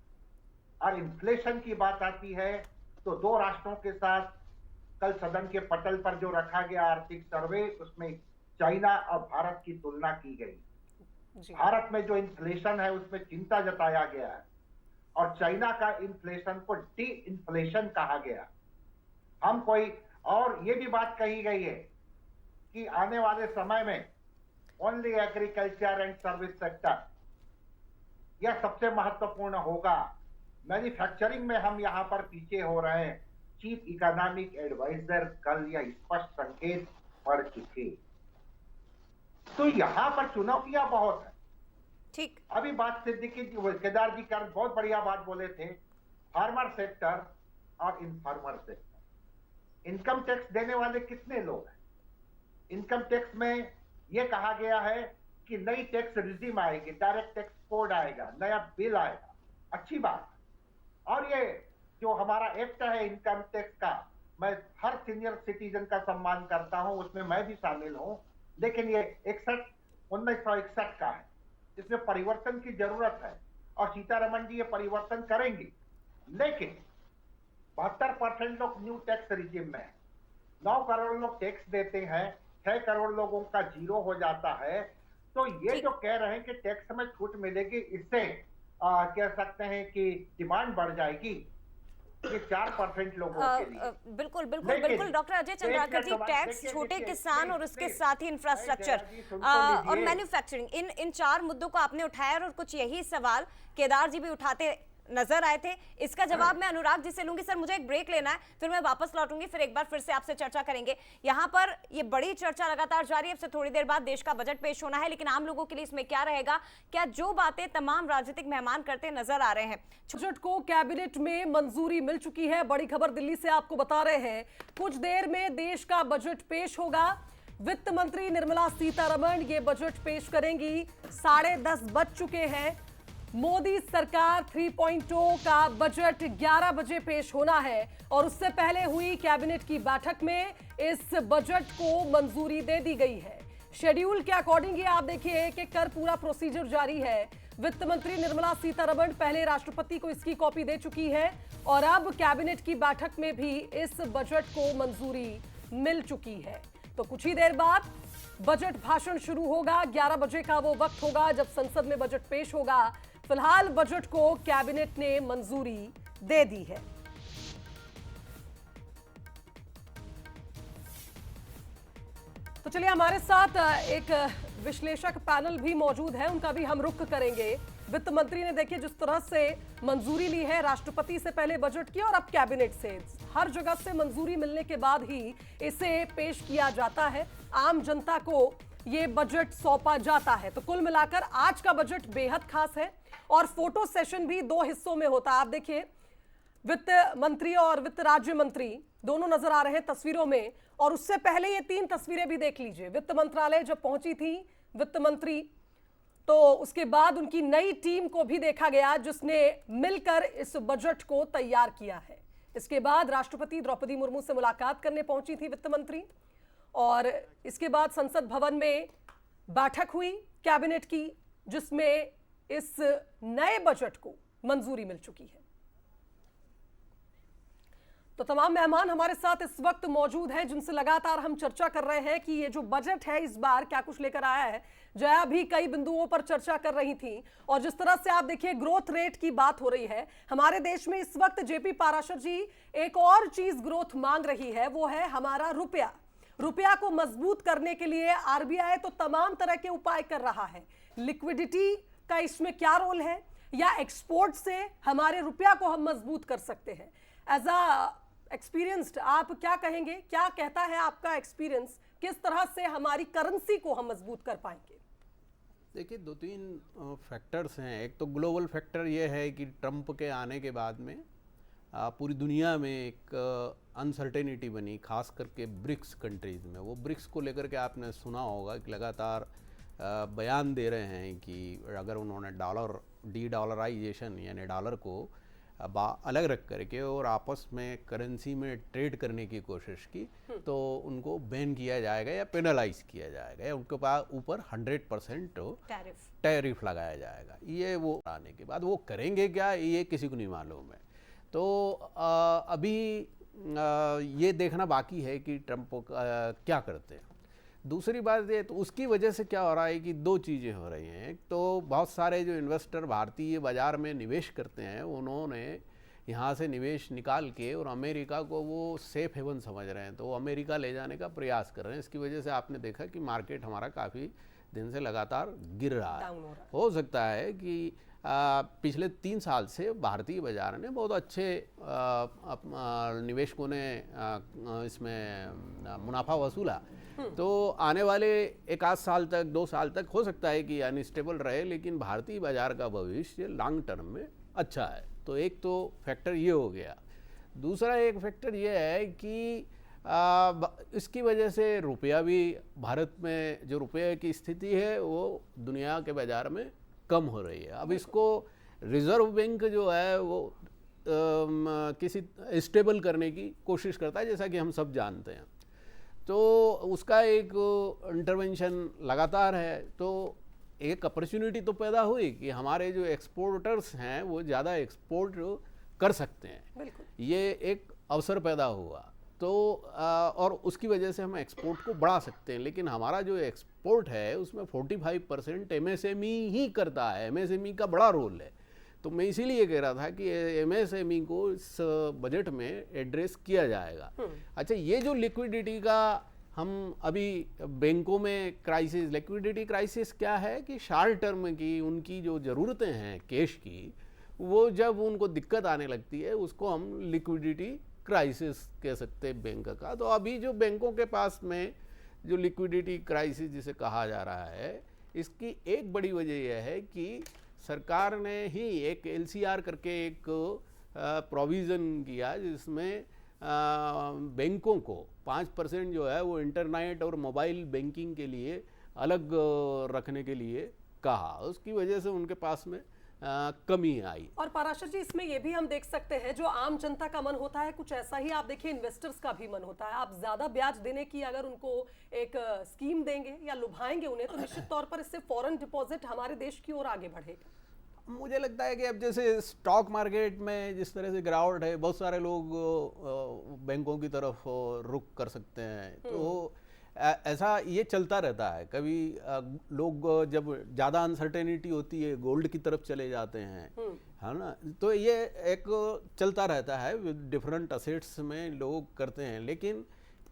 और इन्फ्लेशन की बात आती है तो 2 राष्ट्रों के साथ कल सदन के पटल पर जो रखा गया आर्थिक सर्वे, उसमें चाइना और भारत की तुलना की गई। भारत में जो इन्फ्लेशन है उसमें चिंता जताया गया है और चाइना का इन्फ्लेशन को डी इन्फ्लेशन कहा गया। हम कोई और ये भी बात कही गई है कि आने वाले समय में only agriculture and service sector यह सबसे महत्वपूर्ण होगा। मैन्युफैक्चरिंग में हम यहाँ पर पीछे हो रहे हैं। चीफ इकोनॉमिक एडवाइजर कल यह स्पष्ट संकेत पड़ चुके, तो यहाँ पर चुनौतियां बहुत है। ठीक, अभी बात सिद्दीकी जी, केदार जी का बहुत बढ़िया बात बोले थे, फार्मर सेक्टर और इनफार्मर सेक्टर। इनकम टैक्स देने वाले कितने लोग हैं? इनकम टैक्स में यह कहा गया है कि नई टैक्स रिजीम आएगी, डायरेक्ट टैक्स कोड आएगा, नया बिल आएगा, अच्छी बात। और ये जो हमारा एक्ट है इनकम टैक्स का, मैं हर सीनियर सिटीजन का सम्मान करता हूं, उसमें मैं भी शामिल हूं, लेकिन ये 1961 का है, इसमें परिवर्तन की जरूरत है और सीतारमण जी ये परिवर्तन करेंगी। लेकिन 72% लोग न्यू टैक्स रिजिम में है, 9 करोड़ लोग टैक्स देते हैं, 6 करोड़ लोगों का जीरो हो जाता है। तो ये जो कह रहे हैं कि टैक्स में छूट मिलेगी, इससे कह सकते हैं कि डिमांड बढ़ जाएगी, ये 4% लोगों के लिए। बिल्कुल बिल्कुल बिल्कुल डॉक्टर अजय चंद्राकर जी, टैक्स, छोटे किसान और उसके साथ ही इंफ्रास्ट्रक्चर और मैन्युफैक्चरिंग, इन 4 मुद्दों को आपने उठाया और कुछ यही सवाल केदार जी भी उठाते नजर आए थे। इसका जवाब मैं अनुराग जी से लूंगी। सर मुझे एक ब्रेक लेना है, फिर मैं वापस लौटूंगी, फिर एक बार फिर से आपसे चर्चा करेंगे। यहाँ पर ये बड़ी चर्चा लगातार जारी है, अब से थोड़ी देर बाद देश का बजट पेश होना है, लेकिन आम लोगों के लिए इसमें क्या रहेगा, क्या जो बातें तमाम राजनीतिक मेहमान करते नजर आ रहे हैं। बजट को कैबिनेट में मंजूरी मिल चुकी है। बड़ी खबर दिल्ली से आपको बता रहे हैं, कुछ देर में देश का बजट पेश होगा। वित्त मंत्री निर्मला सीतारमण ये बजट पेश करेंगी। 10:30 बज चुके हैं। मोदी सरकार 3.0 का बजट 11 बजे पेश होना है और उससे पहले हुई कैबिनेट की बैठक में इस बजट को मंजूरी दे दी गई है। शेड्यूल के अकॉर्डिंग ये आप देखिए कि कर पूरा प्रोसीजर जारी है। वित्त मंत्री निर्मला सीतारमण पहले राष्ट्रपति को इसकी कॉपी दे चुकी है और अब कैबिनेट की बैठक में भी इस बजट को मंजूरी मिल चुकी है। तो कुछ ही देर बाद बजट भाषण शुरू होगा। 11 बजे का वो वक्त होगा जब संसद में बजट पेश होगा। फिलहाल बजट को कैबिनेट ने मंजूरी दे दी है। तो चलिए, हमारे साथ एक विश्लेषक पैनल भी मौजूद है, उनका भी हम रुख करेंगे। वित्त मंत्री ने देखिए जिस तरह से मंजूरी ली है, राष्ट्रपति से पहले बजट की और अब कैबिनेट से, हर जगह से मंजूरी मिलने के बाद ही इसे पेश किया जाता है, आम जनता को ये बजट सौंपा जाता है। तो कुल मिलाकर आज का बजट बेहद खास है और फोटो सेशन भी 2 हिस्सों में होता है। आप देखिए, वित्त मंत्री और वित्त राज्य मंत्री दोनों नजर आ रहे हैं तस्वीरों में, और उससे पहले ये 3 तस्वीरें भी देख लीजिए। वित्त मंत्रालय जब पहुंची थी वित्त मंत्री, तो उसके बाद उनकी नई टीम को भी देखा गया जिसने मिलकर इस बजट को तैयार किया है। इसके बाद राष्ट्रपति द्रौपदी मुर्मू से मुलाकात करने पहुंची थी वित्त मंत्री, और इसके बाद संसद भवन में बैठक हुई कैबिनेट की, जिसमें इस नए बजट को मंजूरी मिल चुकी है। तो तमाम मेहमान हमारे साथ इस वक्त मौजूद हैं जिनसे लगातार हम चर्चा कर रहे हैं कि ये जो बजट है इस बार क्या कुछ लेकर आया है। जया भी कई बिंदुओं पर चर्चा कर रही थी, और जिस तरह से आप देखिए ग्रोथ रेट की बात हो रही है हमारे देश में इस वक्त, जेपी पाराशर जी, एक और चीज ग्रोथ मांग रही है, वो है हमारा रुपया। रुपया को मजबूत करने के लिए आरबीआई तो तमाम तरह के उपाय कर रहा है। लिक्विडिटी का इसमें क्या रोल है, या एक्सपोर्ट से हमारे रुपया को हम मजबूत कर सकते हैं? एज अ एक्सपीरियंस्ड आप क्या कहेंगे, क्या कहता है आपका एक्सपीरियंस, किस तरह से हमारी करेंसी को हम मजबूत कर पाएंगे? देखिए, 2-3 फैक्टर्स हैं। एक तो ग्लोबल फैक्टर ये है कि ट्रंप के आने के बाद में पूरी दुनिया में एक अनसर्टेनिटी बनी, खास करके ब्रिक्स कंट्रीज़ में। वो ब्रिक्स को लेकर के आपने सुना होगा कि लगातार बयान दे रहे हैं कि अगर उन्होंने डी-डॉलराइजेशन यानी डॉलर को अलग रख करके और आपस में करेंसी में ट्रेड करने की कोशिश की, तो उनको बैन किया जाएगा या पेनलाइज किया जाएगा, या उनके पास ऊपर 100% टैरिफ लगाया जाएगा। ये वो आने के बाद वो करेंगे क्या, ये किसी को नहीं मालूम है। तो अभी ये देखना बाकी है कि ट्रंप क्या करते हैं। दूसरी बात ये, तो उसकी वजह से क्या हो रहा है कि 2 चीज़ें हो रही हैं। एक तो बहुत सारे जो इन्वेस्टर भारतीय बाज़ार में निवेश करते हैं, उन्होंने यहाँ से निवेश निकाल के और अमेरिका को वो सेफ हेवन समझ रहे हैं, तो वो अमेरिका ले जाने का प्रयास कर रहे हैं। इसकी वजह से आपने देखा कि मार्केट हमारा काफ़ी दिन से लगातार गिर रहा है। हो सकता है कि पिछले 3 साल से भारतीय बाजार ने बहुत अच्छे निवेशकों ने इसमें मुनाफा वसूला, तो आने वाले 1 आध साल तक, 2 साल तक हो सकता है कि अनस्टेबल रहे, लेकिन भारतीय बाजार का भविष्य लॉन्ग टर्म में अच्छा है। तो एक तो फैक्टर ये हो गया। दूसरा एक फैक्टर ये है कि इसकी वजह से रुपया भी, भारत में जो रुपये की स्थिति है वो दुनिया के बाज़ार में कम हो रही है। अब इसको रिजर्व बैंक जो है वो किसी स्टेबल करने की कोशिश करता है, जैसा कि हम सब जानते हैं। तो उसका एक इंटरवेंशन लगातार है। तो एक अपॉर्चुनिटी तो पैदा हुई कि हमारे जो एक्सपोर्टर्स हैं वो ज़्यादा एक्सपोर्ट कर सकते हैं, बिल्कुल, ये एक अवसर पैदा हुआ। तो और उसकी वजह से हम एक्सपोर्ट को बढ़ा सकते हैं। लेकिन हमारा जो एक्सपोर्ट है उसमें 45% एमएसएमई ही करता है, एमएसएमई का बड़ा रोल है। तो मैं इसीलिए कह रहा था कि एमएसएमई को इस बजट में एड्रेस किया जाएगा। अच्छा, ये जो लिक्विडिटी का हम अभी बैंकों में क्राइसिस, लिक्विडिटी क्राइसिस क्या है कि शॉर्ट टर्म की उनकी जो ज़रूरतें हैं कैश की, वो जब उनको दिक्कत आने लगती है उसको हम लिक्विडिटी क्राइसिस कह सकते हैं बैंक का। तो अभी जो बैंकों के पास में जो लिक्विडिटी क्राइसिस जिसे कहा जा रहा है, इसकी एक बड़ी वजह यह है कि सरकार ने ही एक LCR करके एक प्रोविज़न किया जिसमें बैंकों को 5% जो है वो इंटरनेट और मोबाइल बैंकिंग के लिए अलग रखने के लिए कहा। उसकी वजह से उनके पास में कमी आई। और पाराशर जी, इसमें ये भी हम देख सकते हैं जो आम जनता का मन होता है कुछ ऐसा ही आप देखिए इन्वेस्टर्स का भी मन होता है। आप ज्यादा ब्याज देने की अगर उनको एक स्कीम देंगे या लुभाएंगे उन्हें तो निश्चित तौर पर इससे फॉरेन डिपॉजिट हमारे देश की ओर आगे बढ़ेगा। मुझे लगता है कि अब जैसे स्टॉक मार्केट में जिस तरह से गिरावट है, बहुत सारे लोग बैंकों की तरफ रुख कर सकते हैं, तो ऐसा ये चलता रहता है। कभी लोग जब ज़्यादा अनसर्टेनिटी होती है गोल्ड की तरफ चले जाते हैं, है ना, तो ये एक चलता रहता है, डिफरेंट असेट्स में लोग करते हैं। लेकिन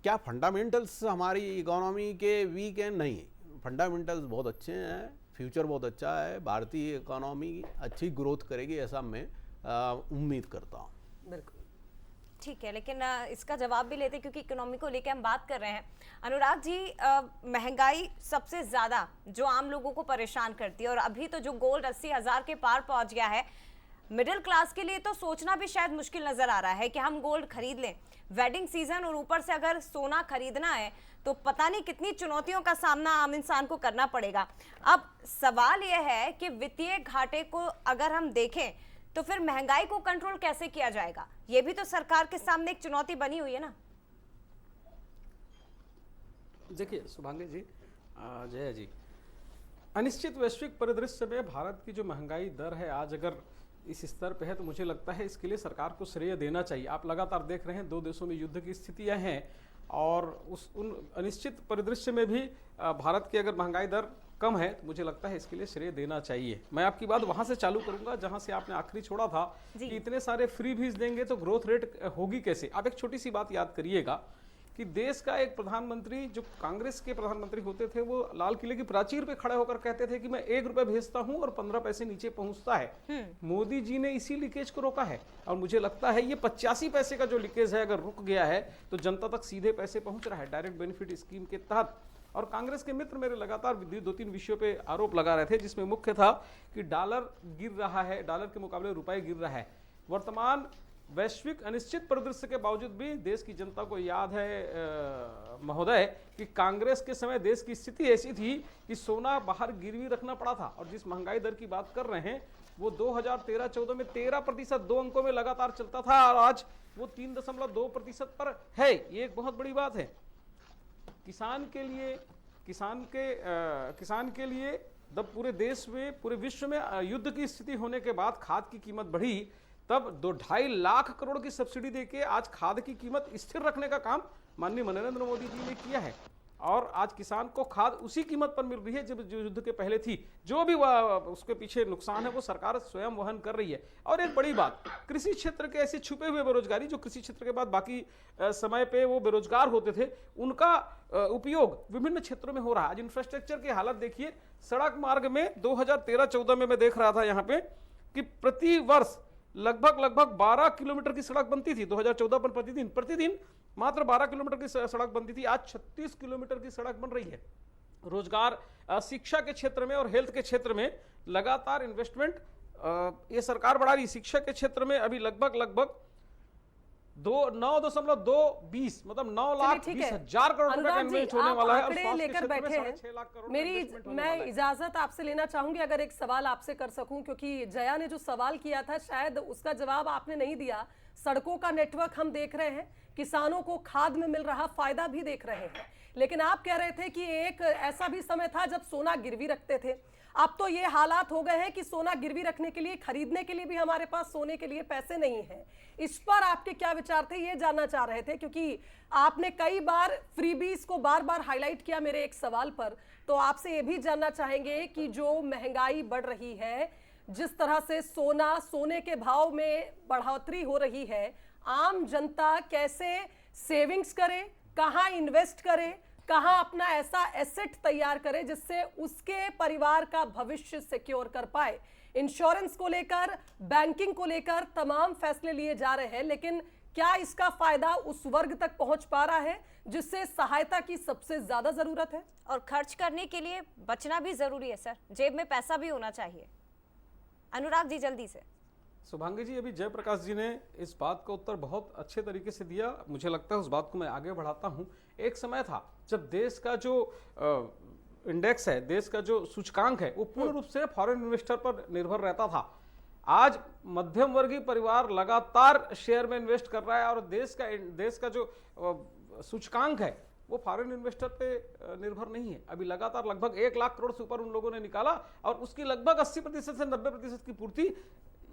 क्या फंडामेंटल्स हमारी इकोनॉमी के वीक हैं? नहीं, फंडामेंटल्स बहुत अच्छे हैं, फ्यूचर बहुत अच्छा है, भारतीय इकोनॉमी अच्छी ग्रोथ करेगी ऐसा मैं उम्मीद करता हूँ। बिल्कुल ठीक है, लेकिन इसका जवाब भी लेते क्योंकि इकोनॉमी को लेकर हम बात कर रहे हैं। अनुराग जी, महंगाई सबसे ज़्यादा जो आम लोगों को परेशान करती है और अभी तो जो गोल्ड 80,000 के पार पहुंच गया है, मिडिल क्लास के लिए तो सोचना भी शायद मुश्किल नज़र आ रहा है कि हम गोल्ड खरीद लें। वेडिंग सीजन और ऊपर से अगर सोना खरीदना है तो पता नहीं कितनी चुनौतियों का सामना आम इंसान को करना पड़ेगा। अब सवाल यह है कि वित्तीय घाटे को अगर हम देखें तो फिर महंगाई को कंट्रोल कैसे किया जाएगा? ये भी तो सरकार के सामने एक चुनौती बनी हुई है ना। देखिए शुभांगी जी, जया जी, अनिश्चित वैश्विक परिदृश्य में भारत की जो महंगाई दर है आज अगर इस स्तर पे है तो मुझे लगता है इसके लिए सरकार को श्रेय देना चाहिए। आप लगातार देख रहे हैं 2 देशों में युद्ध की स्थितियां हैं और उन अनिश्चित परिदृश्य में भी भारत की अगर महंगाई दर कम है तो मुझे लगता है इसके लिए श्रेय देना चाहिए। मैं आपकी बात वहां से चालू करूंगा जहां से आपने आखिरी छोड़ा था कि इतने सारे फ्री बीज देंगे तो ग्रोथ रेट होगी कैसे। आप एक छोटी सी बात याद करिएगा कि देश का एक प्रधानमंत्री जो कांग्रेस के प्रधानमंत्री होते थे वो लाल किले की प्राचीर पे खड़े होकर कहते थे कि मैं 1 रुपए भेजता हूं और 15 पैसे नीचे पहुंचता है। मोदी जी ने इसी लीकेज को रोका है और मुझे लगता है ये 85 पैसे का जो लीकेज है अगर रुक गया है तो जनता तक सीधे पैसे पहुंच रहा है डायरेक्ट बेनिफिट स्कीम के तहत। और कांग्रेस के मित्र मेरे लगातार 2-3 विषयों पे आरोप लगा रहे थे जिसमें मुख्य था कि डॉलर गिर रहा है, डॉलर के मुकाबले रुपए गिर रहा है। वर्तमान वैश्विक अनिश्चित परिदृश्य के बावजूद भी देश की जनता को याद है महोदय कि कांग्रेस के समय देश की स्थिति ऐसी थी कि सोना बाहर गिरवी रखना पड़ा था। और जिस महंगाई दर की बात कर रहे हैं वो 2013-14 में 13% 2 अंकों में लगातार चलता था और आज वो 3.2% पर है। ये एक बहुत बड़ी बात है किसान के लिए। जब पूरे देश में पूरे विश्व में युद्ध की स्थिति होने के बाद खाद की कीमत बढ़ी तब 2-2.5 लाख करोड़ की सब्सिडी देके आज खाद की कीमत स्थिर रखने का काम माननीय नरेंद्र मोदी जी ने किया है और आज किसान को खाद उसी कीमत पर मिल रही है जब जो युद्ध के पहले थी। जो भी उसके पीछे नुकसान है वो सरकार स्वयं वहन कर रही है। और एक बड़ी बात, कृषि क्षेत्र के ऐसे छुपे हुए बेरोजगारी जो कृषि क्षेत्र के बाद बाकी समय पे वो बेरोजगार होते थे उनका उपयोग विभिन्न क्षेत्रों में हो रहा है। आज इंफ्रास्ट्रक्चर की हालत देखिए, सड़क मार्ग में 2013-14 में मैं देख रहा था यहाँ पे कि प्रति वर्ष लगभग 12 किलोमीटर की सड़क बनती थी। 2014 पर प्रतिदिन मात्र 12 किलोमीटर की सड़क बनती थी, आज 36 किलोमीटर की सड़क बन रही है। रोजगार, शिक्षा के क्षेत्र में और हेल्थ के क्षेत्र में लगातार इन्वेस्टमेंट ये सरकार बढ़ा रही। शिक्षा के क्षेत्र में अभी लगभग 9.220 मतलब 9,20,000 करोड़ रुपए का इन्वेस्ट होने वाला है। आंकड़े लेकर बैठे हैं। मैं इजाजत आपसे लेना चाहूंगी अगर एक सवाल आपसे कर सकूं, क्योंकि जया ने जो सवाल किया था शायद उसका जवाब आपने नहीं दिया। सड़कों का नेटवर्क हम देख रहे हैं, किसानों को खाद में मिल रहा फायदा भी देख रहे हैं, लेकिन आप कह रहे थे कि एक ऐसा भी समय था जब सोना गिरवी रखते थे। अब तो ये हालात हो गए हैं कि सोना गिरवी रखने के लिए, खरीदने के लिए भी हमारे पास सोने के लिए पैसे नहीं हैं। इस पर आपके क्या विचार थे, ये जानना चाह रहे थे, क्योंकि आपने कई बार फ्रीबीज को बार हाईलाइट किया मेरे एक सवाल पर। तो आपसे ये भी जानना चाहेंगे कि जो महंगाई बढ़ रही है, जिस तरह से सोने के भाव में बढ़ोतरी हो रही है, आम जनता कैसे सेविंग्स करे, कहाँ इन्वेस्ट करे, कहाँ अपना ऐसा एसेट तैयार करे जिससे उसके परिवार का भविष्य सिक्योर कर पाए। इंश्योरेंस को लेकर, बैंकिंग को लेकर तमाम फैसले लिए जा रहे हैं, लेकिन क्या इसका फायदा उस वर्ग तक पहुंच पा रहा है जिससे सहायता की सबसे ज्यादा जरूरत है? और खर्च करने के लिए बचना भी जरूरी है सर, जेब में पैसा भी होना चाहिए। अनुराग जी जल्दी से। शुभांगी जी, अभी जयप्रकाश जी ने इस बात का उत्तर बहुत अच्छे तरीके से दिया। मुझे लगता है उस बात को मैं आगे बढ़ाता हूं। एक समय था जब देश का जो इंडेक्स है, देश का जो सूचकांक है, वो पूर्ण रूप से फॉरेन इन्वेस्टर पर निर्भर रहता था। आज मध्यम वर्गीय परिवार लगातार शेयर में इन्वेस्ट कर रहा है और देश का जो सूचकांक है वो फॉरेन इन्वेस्टर पे निर्भर नहीं है। अभी लगातार लगभग 1 लाख करोड़ से ऊपर उन लोगों ने निकाला और उसकी लगभग 80% से 90% की पूर्ति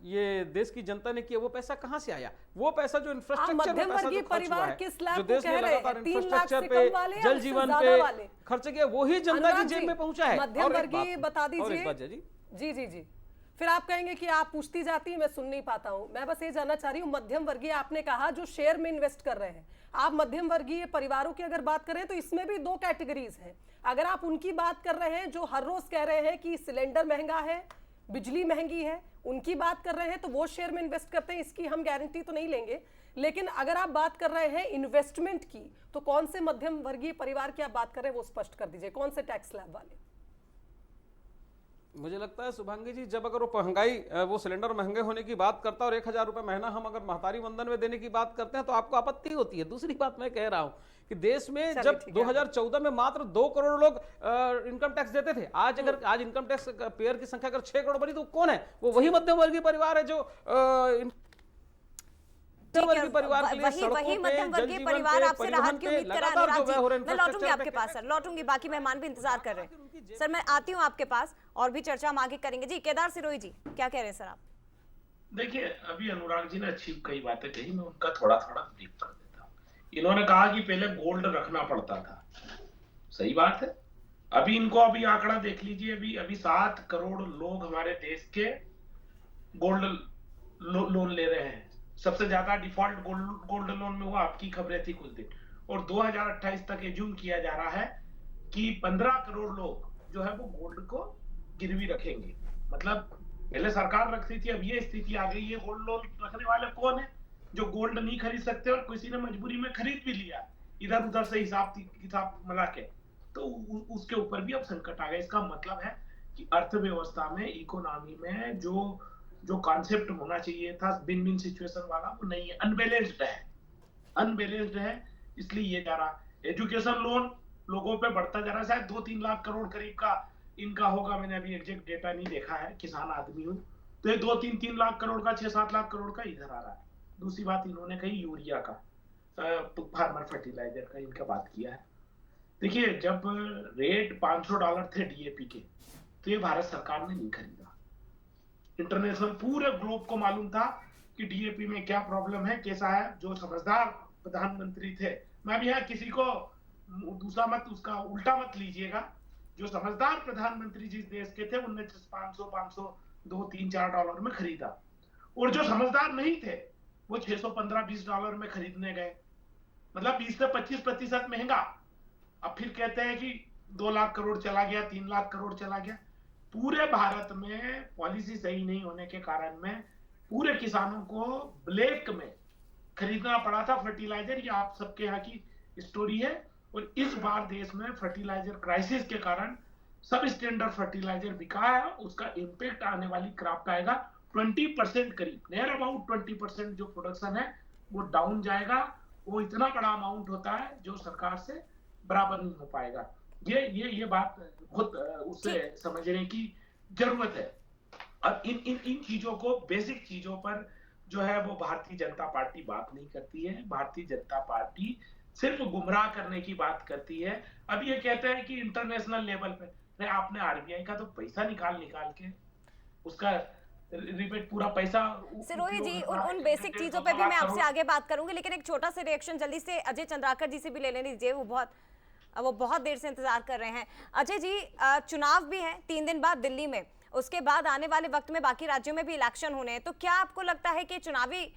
ये देश की जनता ने किया। वो पैसा कहां से आया? वो पैसा जो इंफ्रास्ट्रक्चर मध्यम वर्गीय परिवार किस लाख जो को देश कह ने रहे हैं? लगातार 3 लाख इंफ्रास्ट्रक्चर से पे, कम वाले जल या जीवन उससे पे ज्यादा वाले? खर्च किया, वही जनता की अनुराग जेब जी, में पहुंचा है। मध्यम और एक वर्गीय बात- बता और एक दीजिए। बात जी जी जी जी, फिर आप कहेंगे कि आप पूछती जाती है, मैं सुन नहीं पाता हूं। मैं बस ये जानना चाह रही हूं, मध्यम वर्गीय आपने कहा जो शेयर में इन्वेस्ट कर रहे हैं, आप मध्यम वर्गीय परिवारों की अगर बात करें तो इसमें भी 2 कैटेगरीज हैं। अगर आप उनकी बात कर रहे हैं जो हर रोज कह रहे हैं कि सिलेंडर महंगा है, बिजली महंगी है, उनकी बात कर रहे हैं तो वो शेयर में इन्वेस्ट करते हैं, इसकी हम गारंटी तो नहीं लेंगे। लेकिन अगर आप बात कर रहे हैं इन्वेस्टमेंट की, तो कौन से मध्यम वर्गीय परिवार की आप बात कर रहे हैं वो स्पष्ट कर दीजिए, कौन से टैक्स स्लैब वाले? मुझे लगता है शुभांगी जी, जब अगर वो महंगाई, वो सिलेंडर महंगे होने की बात करता है और 1000 रुपए महीना हम अगर महतारी वंदन में देने की बात करते हैं तो आपको आपत्ति होती है। दूसरी बात मैं कह रहा हूं कि देश में जब 2014 में मात्र 2 करोड़ लोग इनकम टैक्स देते थे, आज इनकम टैक्स पेयर की संख्या अगर 6 करोड़ बनी तो कौन है? वो वही मध्यम वर्गीय परिवार है जो वही मध्यम वर्गीय परिवार आपसे राहत की उम्मीद करा। अनुराग जी, मैं लौटूंगी आपके पास सर, लौटूंगी, बाकी मेहमान भी इंतजार कर रहे हैं। सर मैं आती हूँ आपके पास और भी चर्चा हम आगे करेंगे। जी केदार सिरोही जी, क्या कह रहे हैं सर आप? देखिए, अभी अनुराग जी ने अच्छी कई बातें कही, मैं उनका थोड़ा थोड़ा ब्रीफ कर देता हूँ। इन्होंने कहा कि पहले गोल्ड रखना पड़ता था, सही बात है। अभी इनको अभी आंकड़ा देख लीजिए, अभी 7 करोड़ लोग हमारे देश के गोल्ड लोन ले रहे हैं। सबसे ज्यादा डिफॉल्ट गोल्ड लोन में हुआ, आपकी खबरें थी कुछ दिन, और 2028 तक एज्यूम किया जा रहा है कि 15 करोड़ लोग जो है वो गोल्ड को गिरवी रखेंगे। मतलब पहले सरकार रखती थी, अब ये स्थिति आ गई है। गोल्ड लोन रखने वाले कौन है? जो गोल्ड नहीं खरीद सकते और किसी ने मजबूरी में खरीद भी लिया इधर उधर से हिसाब किताब मिला के, तो उसके ऊपर भी अब संकट आ गया। इसका मतलब है कि अर्थव्यवस्था में, इकोनॉमी में जो कॉन्सेप्ट होना चाहिए था विन विन सिचुएशन वाला, वो नहीं है, अनबैलेंस्ड है, इसलिए ये जा रहा। एजुकेशन लोन लोगों पे बढ़ता जा रहा है, शायद 2-3 लाख करोड़ करीब का इनका होगा, मैंने अभी एग्जैक्ट डेटा नहीं देखा है, किसान आदमी हूँ, तो ये 2-3 लाख करोड़ का, 6-7 लाख करोड़ का इधर आ रहा है। दूसरी बात इन्होंने कही यूरिया का, फार्मर फर्टिलाइजर का इनका बात किया है। देखिए, जब रेट $500 थे डीएपी के, तो ये भारत सरकार ने नहीं खरीदा। इंटरनेशनल पूरे ग्लोब को मालूम था कि डीएपी में क्या प्रॉब्लम है, कैसा है। जो समझदार प्रधानमंत्री थे, मैं भी यहाँ किसी को दूसरा मत, उसका उल्टा मत लीजिएगा, जो समझदार प्रधानमंत्री जिस देश के थे उनने $500, $2, $3, $4 में खरीदा, और जो समझदार नहीं थे वो $615, $20 में खरीदने गए। मतलब 20 से 25% महंगा। अब फिर कहते हैं कि 2 लाख करोड़ चला गया, 3 लाख करोड़ चला गया। पूरे भारत में पॉलिसी सही नहीं होने के कारण में पूरे किसानों को ब्लैक में खरीदना पड़ा था फर्टिलाइजर। ये आप सबके यहाँ की स्टोरी है। और इस बार देश में फर्टिलाइजर क्राइसिस के कारण सब स्टैंडर्ड फर्टिलाइजर बिका है। उसका इम्पैक्ट आने वाली क्रॉप पे आएगा। 20% करीब, नियर अबाउट 20% जो प्रोडक्शन है वो डाउन जाएगा। वो इतना बड़ा अमाउंट होता है जो सरकार से बराबर नहीं हो पाएगा। ये बात बहुत उससे समझने की जरूरत है। और इन चीजों को, बेसिक चीजों पर जो है वो भारतीय जनता पार्टी बात नहीं करती है। भारतीय जनता पार्टी सिर्फ गुमराह करने की बात करती है। अब ये कहते हैं कि इंटरनेशनल लेवल पे आपने आरबीआई का तो पैसा निकाल के उसका रिबेट पूरा पैसा। सिरोही जी, उन बेसिक चीजों पे भी मैं आपसे आगे बात करूंगी, लेकिन एक छोटा सा रिएक्शन जल्दी से अजय चंद्राकर जी से भी ले लेने दीजिए। वो बहुत देर से इंतजार कर रहे हैं। अजय जी, चुनाव भी है 3 दिन बाद दिल्ली में, उसके बाद आने वाले वक्त में बाकी राज्यों में भी इलेक्शन होने हैं, तो क्या आपको लगता है कि चुनावी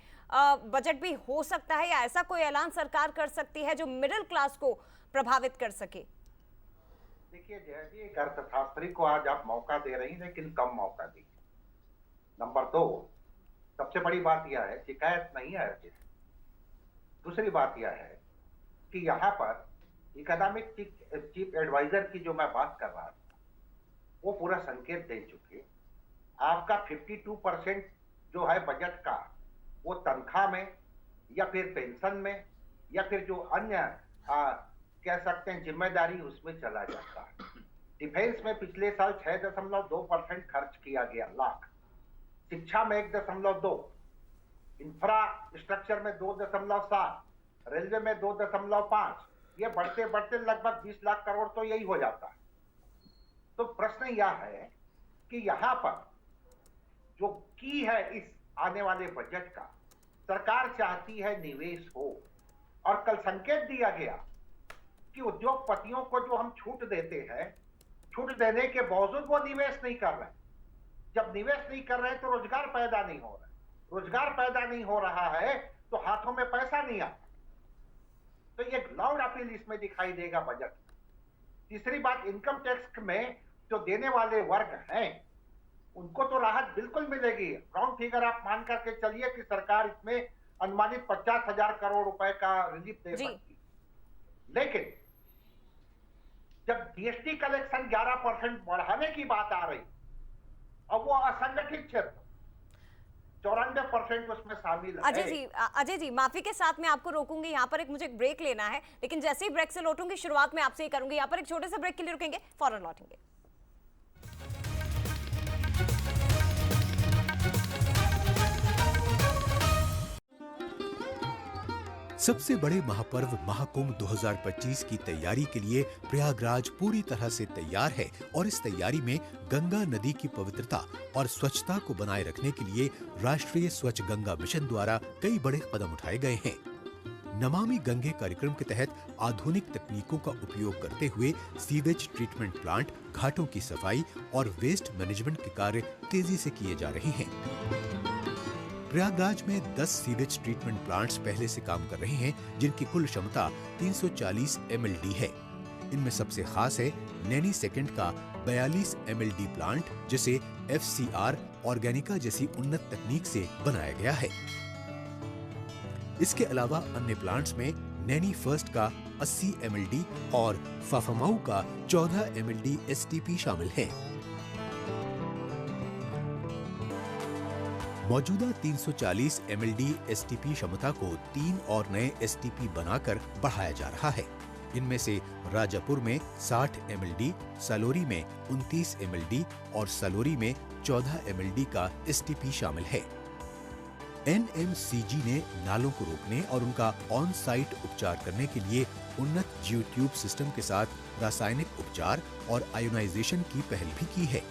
बजट भी हो सकता है या ऐसा कोई ऐलान सरकार कर सकती है जो मिडिल क्लास को प्रभावित कर सके? देखिए जया जी, एक अर्थशास्त्री को आज आप मौका दे रही, लेकिन कम मौका दी। नंबर 2, सबसे बड़ी बात यह है, शिकायत नहीं है अर्जित। दूसरी बात यह है कि यहाँ पर इकोनॉमिक चीफ एडवाइजर की जो मैं बात कर रहा था, वो पूरा संकेत दे चुके। आपका 52% जो है बजट का, वो तनख्वाह में या फिर पेंशन में या फिर जो अन्य कह सकते हैं जिम्मेदारी, उसमें चला जाता है। डिफेंस में पिछले साल 6.2% खर्च किया गया लाख, शिक्षा में 1.2, इंफ्रास्ट्रक्चर में 2.7, रेलवे में 2.5, ये बढ़ते बढ़ते लगभग 20 लाख करोड़ तो यही हो जाता है। तो प्रश्न यह है कि यहाँ पर जो की है इस आने वाले बजट का, सरकार चाहती है निवेश हो, और कल संकेत दिया गया कि उद्योगपतियों को जो हम छूट देते हैं, छूट देने के बावजूद वो निवेश नहीं कर रहे। जब निवेश नहीं कर रहे तो रोजगार पैदा नहीं हो रहा है, रोजगार पैदा नहीं हो रहा है तो हाथों में पैसा नहीं आता। तो ये लाउड अपील इसमें दिखाई देगा बजट में। तीसरी बात, इनकम टैक्स में जो देने वाले वर्ग हैं उनको तो राहत बिल्कुल मिलेगी। राउंड फिगर आप मान करके चलिए कि सरकार इसमें अनुमानित 50,000 करोड़ रुपए का रिलीफ दे सकती। लेकिन जब जीएसटी कलेक्शन 11% बढ़ाने की बात आ रही और वो असंगठित क्षेत्र 94% उसमें शामिल है। अजय जी माफी के साथ मैं आपको रोकूंगी, यहाँ पर मुझे एक ब्रेक लेना है, लेकिन जैसे ही ब्रेक से लौटूंगी शुरुआत में आपसे ही करूंगी। यहाँ पर एक छोटे से ब्रेक के लिए रुकेंगे, फौरन लौटेंगे। सबसे बड़े महापर्व महाकुंभ 2025 की तैयारी के लिए प्रयागराज पूरी तरह से तैयार है और इस तैयारी में गंगा नदी की पवित्रता और स्वच्छता को बनाए रखने के लिए राष्ट्रीय स्वच्छ गंगा मिशन द्वारा कई बड़े कदम उठाए गए हैं। नमामि गंगे कार्यक्रम के तहत आधुनिक तकनीकों का उपयोग करते हुए सीवेज ट्रीटमेंट प्लांट, घाटों की सफाई और वेस्ट मैनेजमेंट के कार्य तेजी से किए जा रहे हैं। प्रयागराज में 10 सीवेज ट्रीटमेंट प्लांट्स पहले से काम कर रहे हैं, जिनकी कुल क्षमता 340 MLD है। इनमें सबसे खास है नैनी सेकंड का 42 MLD प्लांट, जिसे FCR ऑर्गेनिका जैसी उन्नत तकनीक से बनाया गया है। इसके अलावा अन्य प्लांट्स में नैनी फर्स्ट का 80 MLD और फाफामाऊ का 14 MLD STP शामिल है। मौजूदा 340 MLD STP क्षमता को 3 और नए STP बनाकर बढ़ाया जा रहा है। इनमें से राजापुर में 60 MLD, सलोरी में 29 MLD और सलोरी में 14 MLD का STP शामिल है। NMCG ने नालों को रोकने और उनका ऑन साइट उपचार करने के लिए उन्नत जियोट्यूब सिस्टम के साथ रासायनिक उपचार और आयोनाइजेशन की पहल भी की है।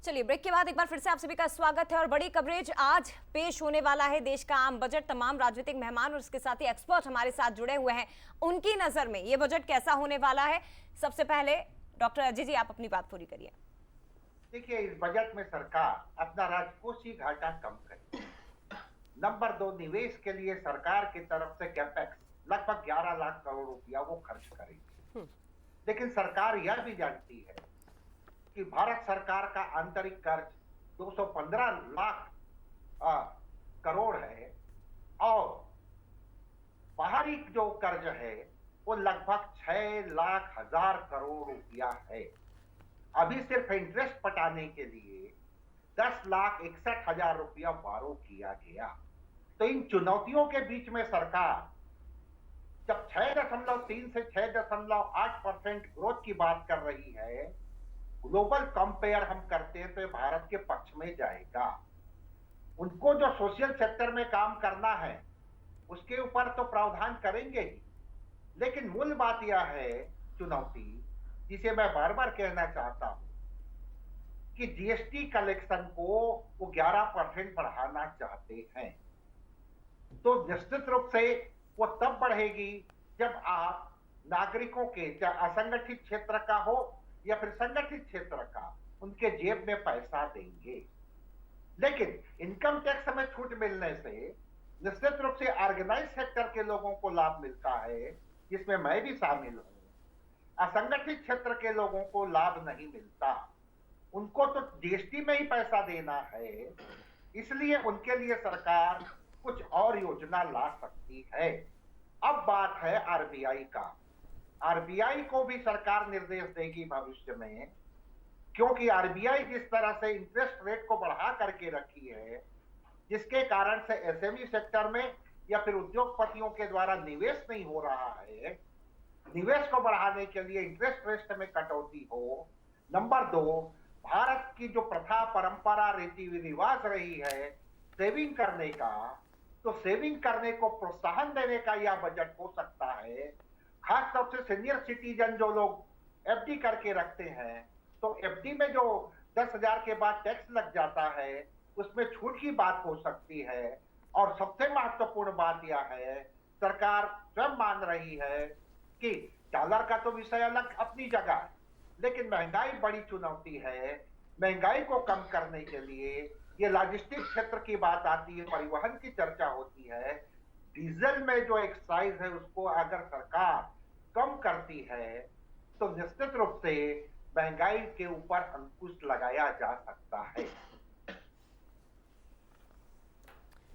चलिए ब्रेक के बाद एक बार फिर से आप सभी का स्वागत है और बड़ी कवरेज आज पेश होने वाला है देश का आम बजट। तमाम राजनीतिक मेहमान और इसके साथ ही एक्सपर्ट हमारे साथ जुड़े हुए हैं, उनकी नजर में ये बजट कैसा होने वाला है। सबसे पहले डॉक्टर अजय जी आप अपनी बात पूरी करिए। देखिए, इस बजट में सरकार अपना राजकोषीय घाटा कम करेगी। नंबर 2, निवेश के लिए सरकार की तरफ से कैपेक्स लगभग 11 लाख करोड़ रुपया वो खर्च करेगी। लेकिन सरकार यह भी जानती है कि भारत सरकार का आंतरिक कर्ज 215 लाख करोड़ है और बाहरी जो कर्ज है वो लगभग 6 लाख हजार करोड़ रुपया है। अभी सिर्फ इंटरेस्ट पटाने के लिए 10,61,000 रुपया बारो किया गया। तो इन चुनौतियों के बीच में सरकार जब 6.3 से 6.8% ग्रोथ की बात कर रही है, ग्लोबल कंपेयर हम करते हैं तो ये भारत के पक्ष में जाएगा। उनको जो सोशल सेक्टर में काम करना है उसके ऊपर तो प्रावधान करेंगे ही, लेकिन मूल बात यह है चुनौती जिसे मैं बार बार कहना चाहता हूं कि जीएसटी कलेक्शन को वो 11% बढ़ाना चाहते हैं। तो निश्चित रूप से वो तब बढ़ेगी जब आप नागरिकों के, चाहे असंगठित क्षेत्र का हो या फिर संगठित क्षेत्र का, उनके जेब में पैसा देंगे। लेकिन इनकम टैक्स में छूट मिलने से निश्चित रूप से ऑर्गेनाइज सेक्टर के लोगों को लाभ मिलता है, जिसमें मैं भी शामिल हूं। असंगठित क्षेत्र के लोगों को लाभ नहीं मिलता, उनको तो जीएसटी में ही पैसा देना है, इसलिए उनके लिए सरकार कुछ और योजना ला सकती है। अब बात है आरबीआई का। आरबीआई को भी सरकार निर्देश देगी भविष्य में, क्योंकि आरबीआई जिस तरह से इंटरेस्ट रेट को बढ़ा करके रखी है, जिसके कारण से एसएमई सेक्टर में या फिर उद्योगपतियों के द्वारा निवेश नहीं हो रहा है, निवेश को बढ़ाने के लिए इंटरेस्ट रेट में कटौती हो। नंबर 2, भारत की जो प्रथा परंपरा रीति रिवाज रही है सेविंग करने का, तो सेविंग करने को प्रोत्साहन देने का यह बजट हो सकता है। खास तौर से सीनियर सिटीजन जो लोग एफडी करके रखते हैं, तो एफडी में जो 10,000 के बाद टैक्स लग जाता है, उसमें छूट की बात हो सकती है। और सबसे महत्वपूर्ण बात यह है, सरकार स्वयं मान रही है कि डॉलर का तो विषय अलग अपनी जगह है, लेकिन महंगाई बड़ी चुनौती है। महंगाई को कम करने के लिए ये लॉजिस्टिक क्षेत्र की बात आती है, परिवहन की चर्चा होती है। डीजल में जो एक्साइज है उसको अगर सरकार कम करती है तो निश्चित रूप से महंगाई के ऊपर अंकुश लगाया जा सकता है।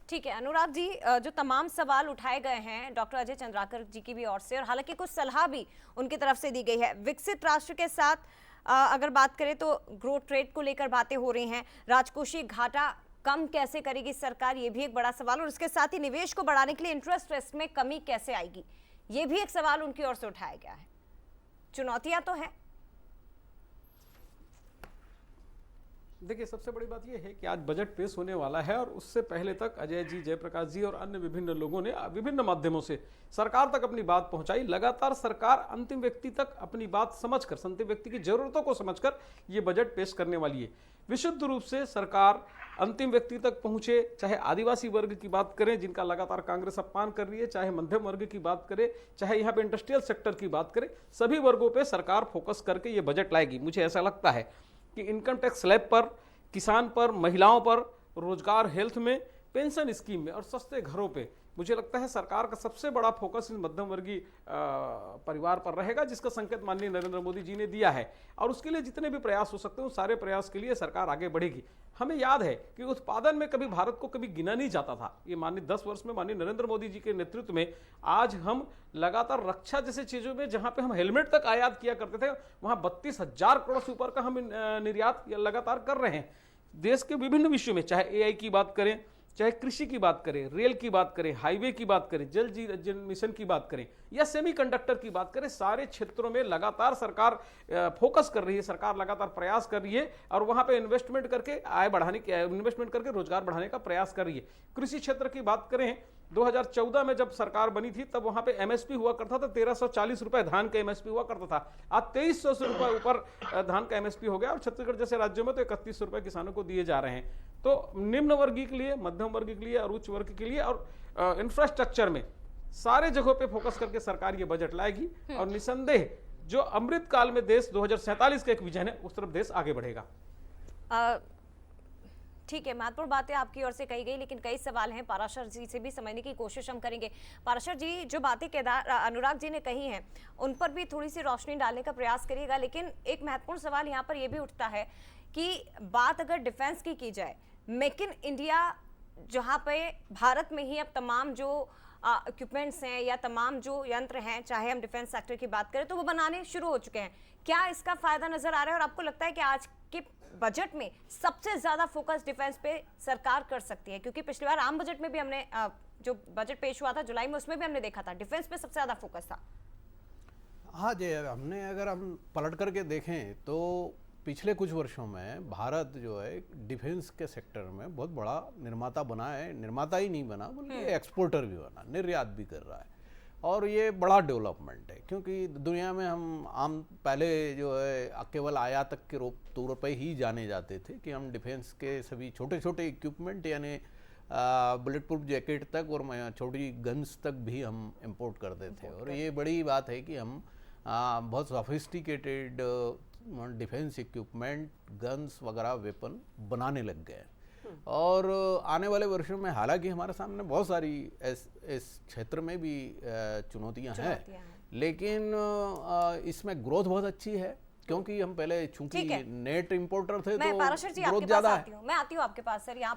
ठीक है अनुराग जी, जो तमाम सवाल उठाए गए हैं डॉक्टर अजय चंद्राकर जी की भी ओर से, और हालांकि कुछ सलाह भी उनकी तरफ से दी गई है। विकसित राष्ट्र के साथ अगर बात करें तो ग्रोथ रेट को लेकर बातें हो रही हैं, राजकोषीय घाटा कम कैसे करेगी सरकार, ये भी एक बड़ा सवाल, और इसके साथ ही निवेश को बढ़ाने के लिए इंटरेस्ट रेट में कमी कैसे आएगी, ये भी एक सवाल उनकी ओर से उठाया गया है। चुनौतियां तो हैं। देखिए, सबसे बड़ी बात यह है कि आज बजट पेश होने वाला है और उससे पहले तक अजय जी, जयप्रकाश जी और अन्य विभिन्न लोगों ने विभिन्न माध्यमों से सरकार तक अपनी बात पहुंचाई। लगातार सरकार अंतिम व्यक्ति तक अपनी बात समझकर, अंतिम व्यक्ति की जरूरतों को समझकर ये बजट पेश करने वाली है। विशुद्ध रूप से सरकार अंतिम व्यक्ति तक पहुंचे, चाहे आदिवासी वर्ग की बात करें जिनका लगातार कांग्रेस अपमान कर रही है, चाहे मध्यम वर्ग की बात करें, चाहे यहाँ पे इंडस्ट्रियल सेक्टर की बात करें, सभी वर्गों पे सरकार फोकस करके ये बजट लाएगी। मुझे ऐसा लगता है कि इनकम टैक्स स्लैब पर, किसान पर, महिलाओं पर, रोजगार, हेल्थ में, पेंशन स्कीम में और सस्ते घरों पे मुझे लगता है सरकार का सबसे बड़ा फोकस इस मध्यम वर्गीय परिवार पर रहेगा, जिसका संकेत माननीय नरेंद्र मोदी जी ने दिया है। और उसके लिए जितने भी प्रयास हो सकते हैं उन सारे प्रयास के लिए सरकार आगे बढ़ेगी। हमें याद है कि उत्पादन में कभी भारत को कभी गिना नहीं जाता था। ये माननीय 10 वर्ष में माननीय नरेंद्र मोदी जी के नेतृत्व में आज हम लगातार रक्षा जैसे चीजों में, जहां पे हम हेलमेट तक आयात किया करते थे, वहां 32,000 करोड़ से ऊपर का हम निर्यात लगातार कर रहे हैं। देश के विभिन्न विषयों में, चाहे एआई की बात करें, चाहे कृषि की बात करें, रेल की बात करें, हाईवे की बात करें, जल जीवन मिशन की बात करें या सेमीकंडक्टर की बात करें, सारे क्षेत्रों में लगातार सरकार फोकस कर रही है, सरकार लगातार प्रयास कर रही है और वहां पे इन्वेस्टमेंट करके आय बढ़ाने की, इन्वेस्टमेंट करके रोजगार बढ़ाने का प्रयास कर रही है। कृषि क्षेत्र की बात करें, 2014 में जब सरकार बनी थी तब वहां पे एमएसपी हुआ करता था 1340 रुपए धान का एमएसपी हुआ करता था। आज 2300 रुपए ऊपर धान का एमएसपी हो गया और छत्तीसगढ़ जैसे राज्यों में तो 31 रुपए किसानों को दिए जा रहे हैं। तो निम्न वर्गीय के लिए, मध्यम वर्ग के लिए और उच्च वर्ग के लिए और इंफ्रास्ट्रक्चर में सारे जगहों पे फोकस करके सरकार ये बजट लाएगी और निसंदेह जो अमृत काल में देश 2047 का एक विजन है उस तरफ देश आगे बढ़ेगा। ठीक है, महत्वपूर्ण बातें आपकी ओर से कही गई, लेकिन कई सवाल हैं, पाराशर जी से भी समझने की कोशिश हम करेंगे। पाराशर जी, जो बातें केदार अनुराग जी ने कही हैं उन पर भी थोड़ी सी रोशनी डालने का प्रयास करिएगा। लेकिन एक महत्वपूर्ण सवाल यहाँ पर यह भी उठता है कि बात अगर डिफेंस की जाए, मेक इन इंडिया जहाँ पे भारत में ही अब तमाम जो इक्विपमेंट्स हैं या तमाम जो यंत्र हैं, चाहे हम डिफेंस सेक्टर की बात करें, तो वो बनाने शुरू हो चुके हैं। क्या इसका फायदा नजर आ रहा है और आपको लगता है कि आज के बजट में सबसे ज्यादा फोकस डिफेंस पे सरकार कर सकती है? क्योंकि पिछली बार आम बजट में भी हमने जो बजट पेश हुआ था जुलाई में, उसमें भी हमने देखा था डिफेंस पे सबसे ज्यादा फोकस था। हाँ जी, हमने अगर हम पलट करके देखें तो पिछले कुछ वर्षों में भारत जो है डिफेंस के सेक्टर में बहुत बड़ा निर्माता बना है। निर्माता ही नहीं बना बल्कि एक्सपोर्टर भी बना, निर्यात भी कर रहा है और ये बड़ा डेवलपमेंट है। क्योंकि दुनिया में हम आम पहले जो है केवल आयातक के तौर पर ही जाने जाते थे कि हम डिफेंस के सभी छोटे छोटे इक्विपमेंट यानी बुलेट प्रूफ जैकेट तक और छोटी गन्स तक भी हम इंपोर्ट करते थे। और ये बड़ी बात है कि हम बहुत सोफिस्टिकेटेड डिफेंस इक्विपमेंट, गन्स वगैरह, वेपन बनाने लग गए। और आने वाले वर्षों में हालांकि हमारे सामने बहुत सारी इस क्षेत्र में भी चुनौतियां हैं, लेकिन इसमें ग्रोथ बहुत अच्छी है, क्योंकि हम पहले चूंकि नेट इंपोर्टर थे मैं तो पाराशर जी ग्रोथ आपके पास ज्यादा आती हूँ, मैं आती हूँ आपके पास सर। यहाँ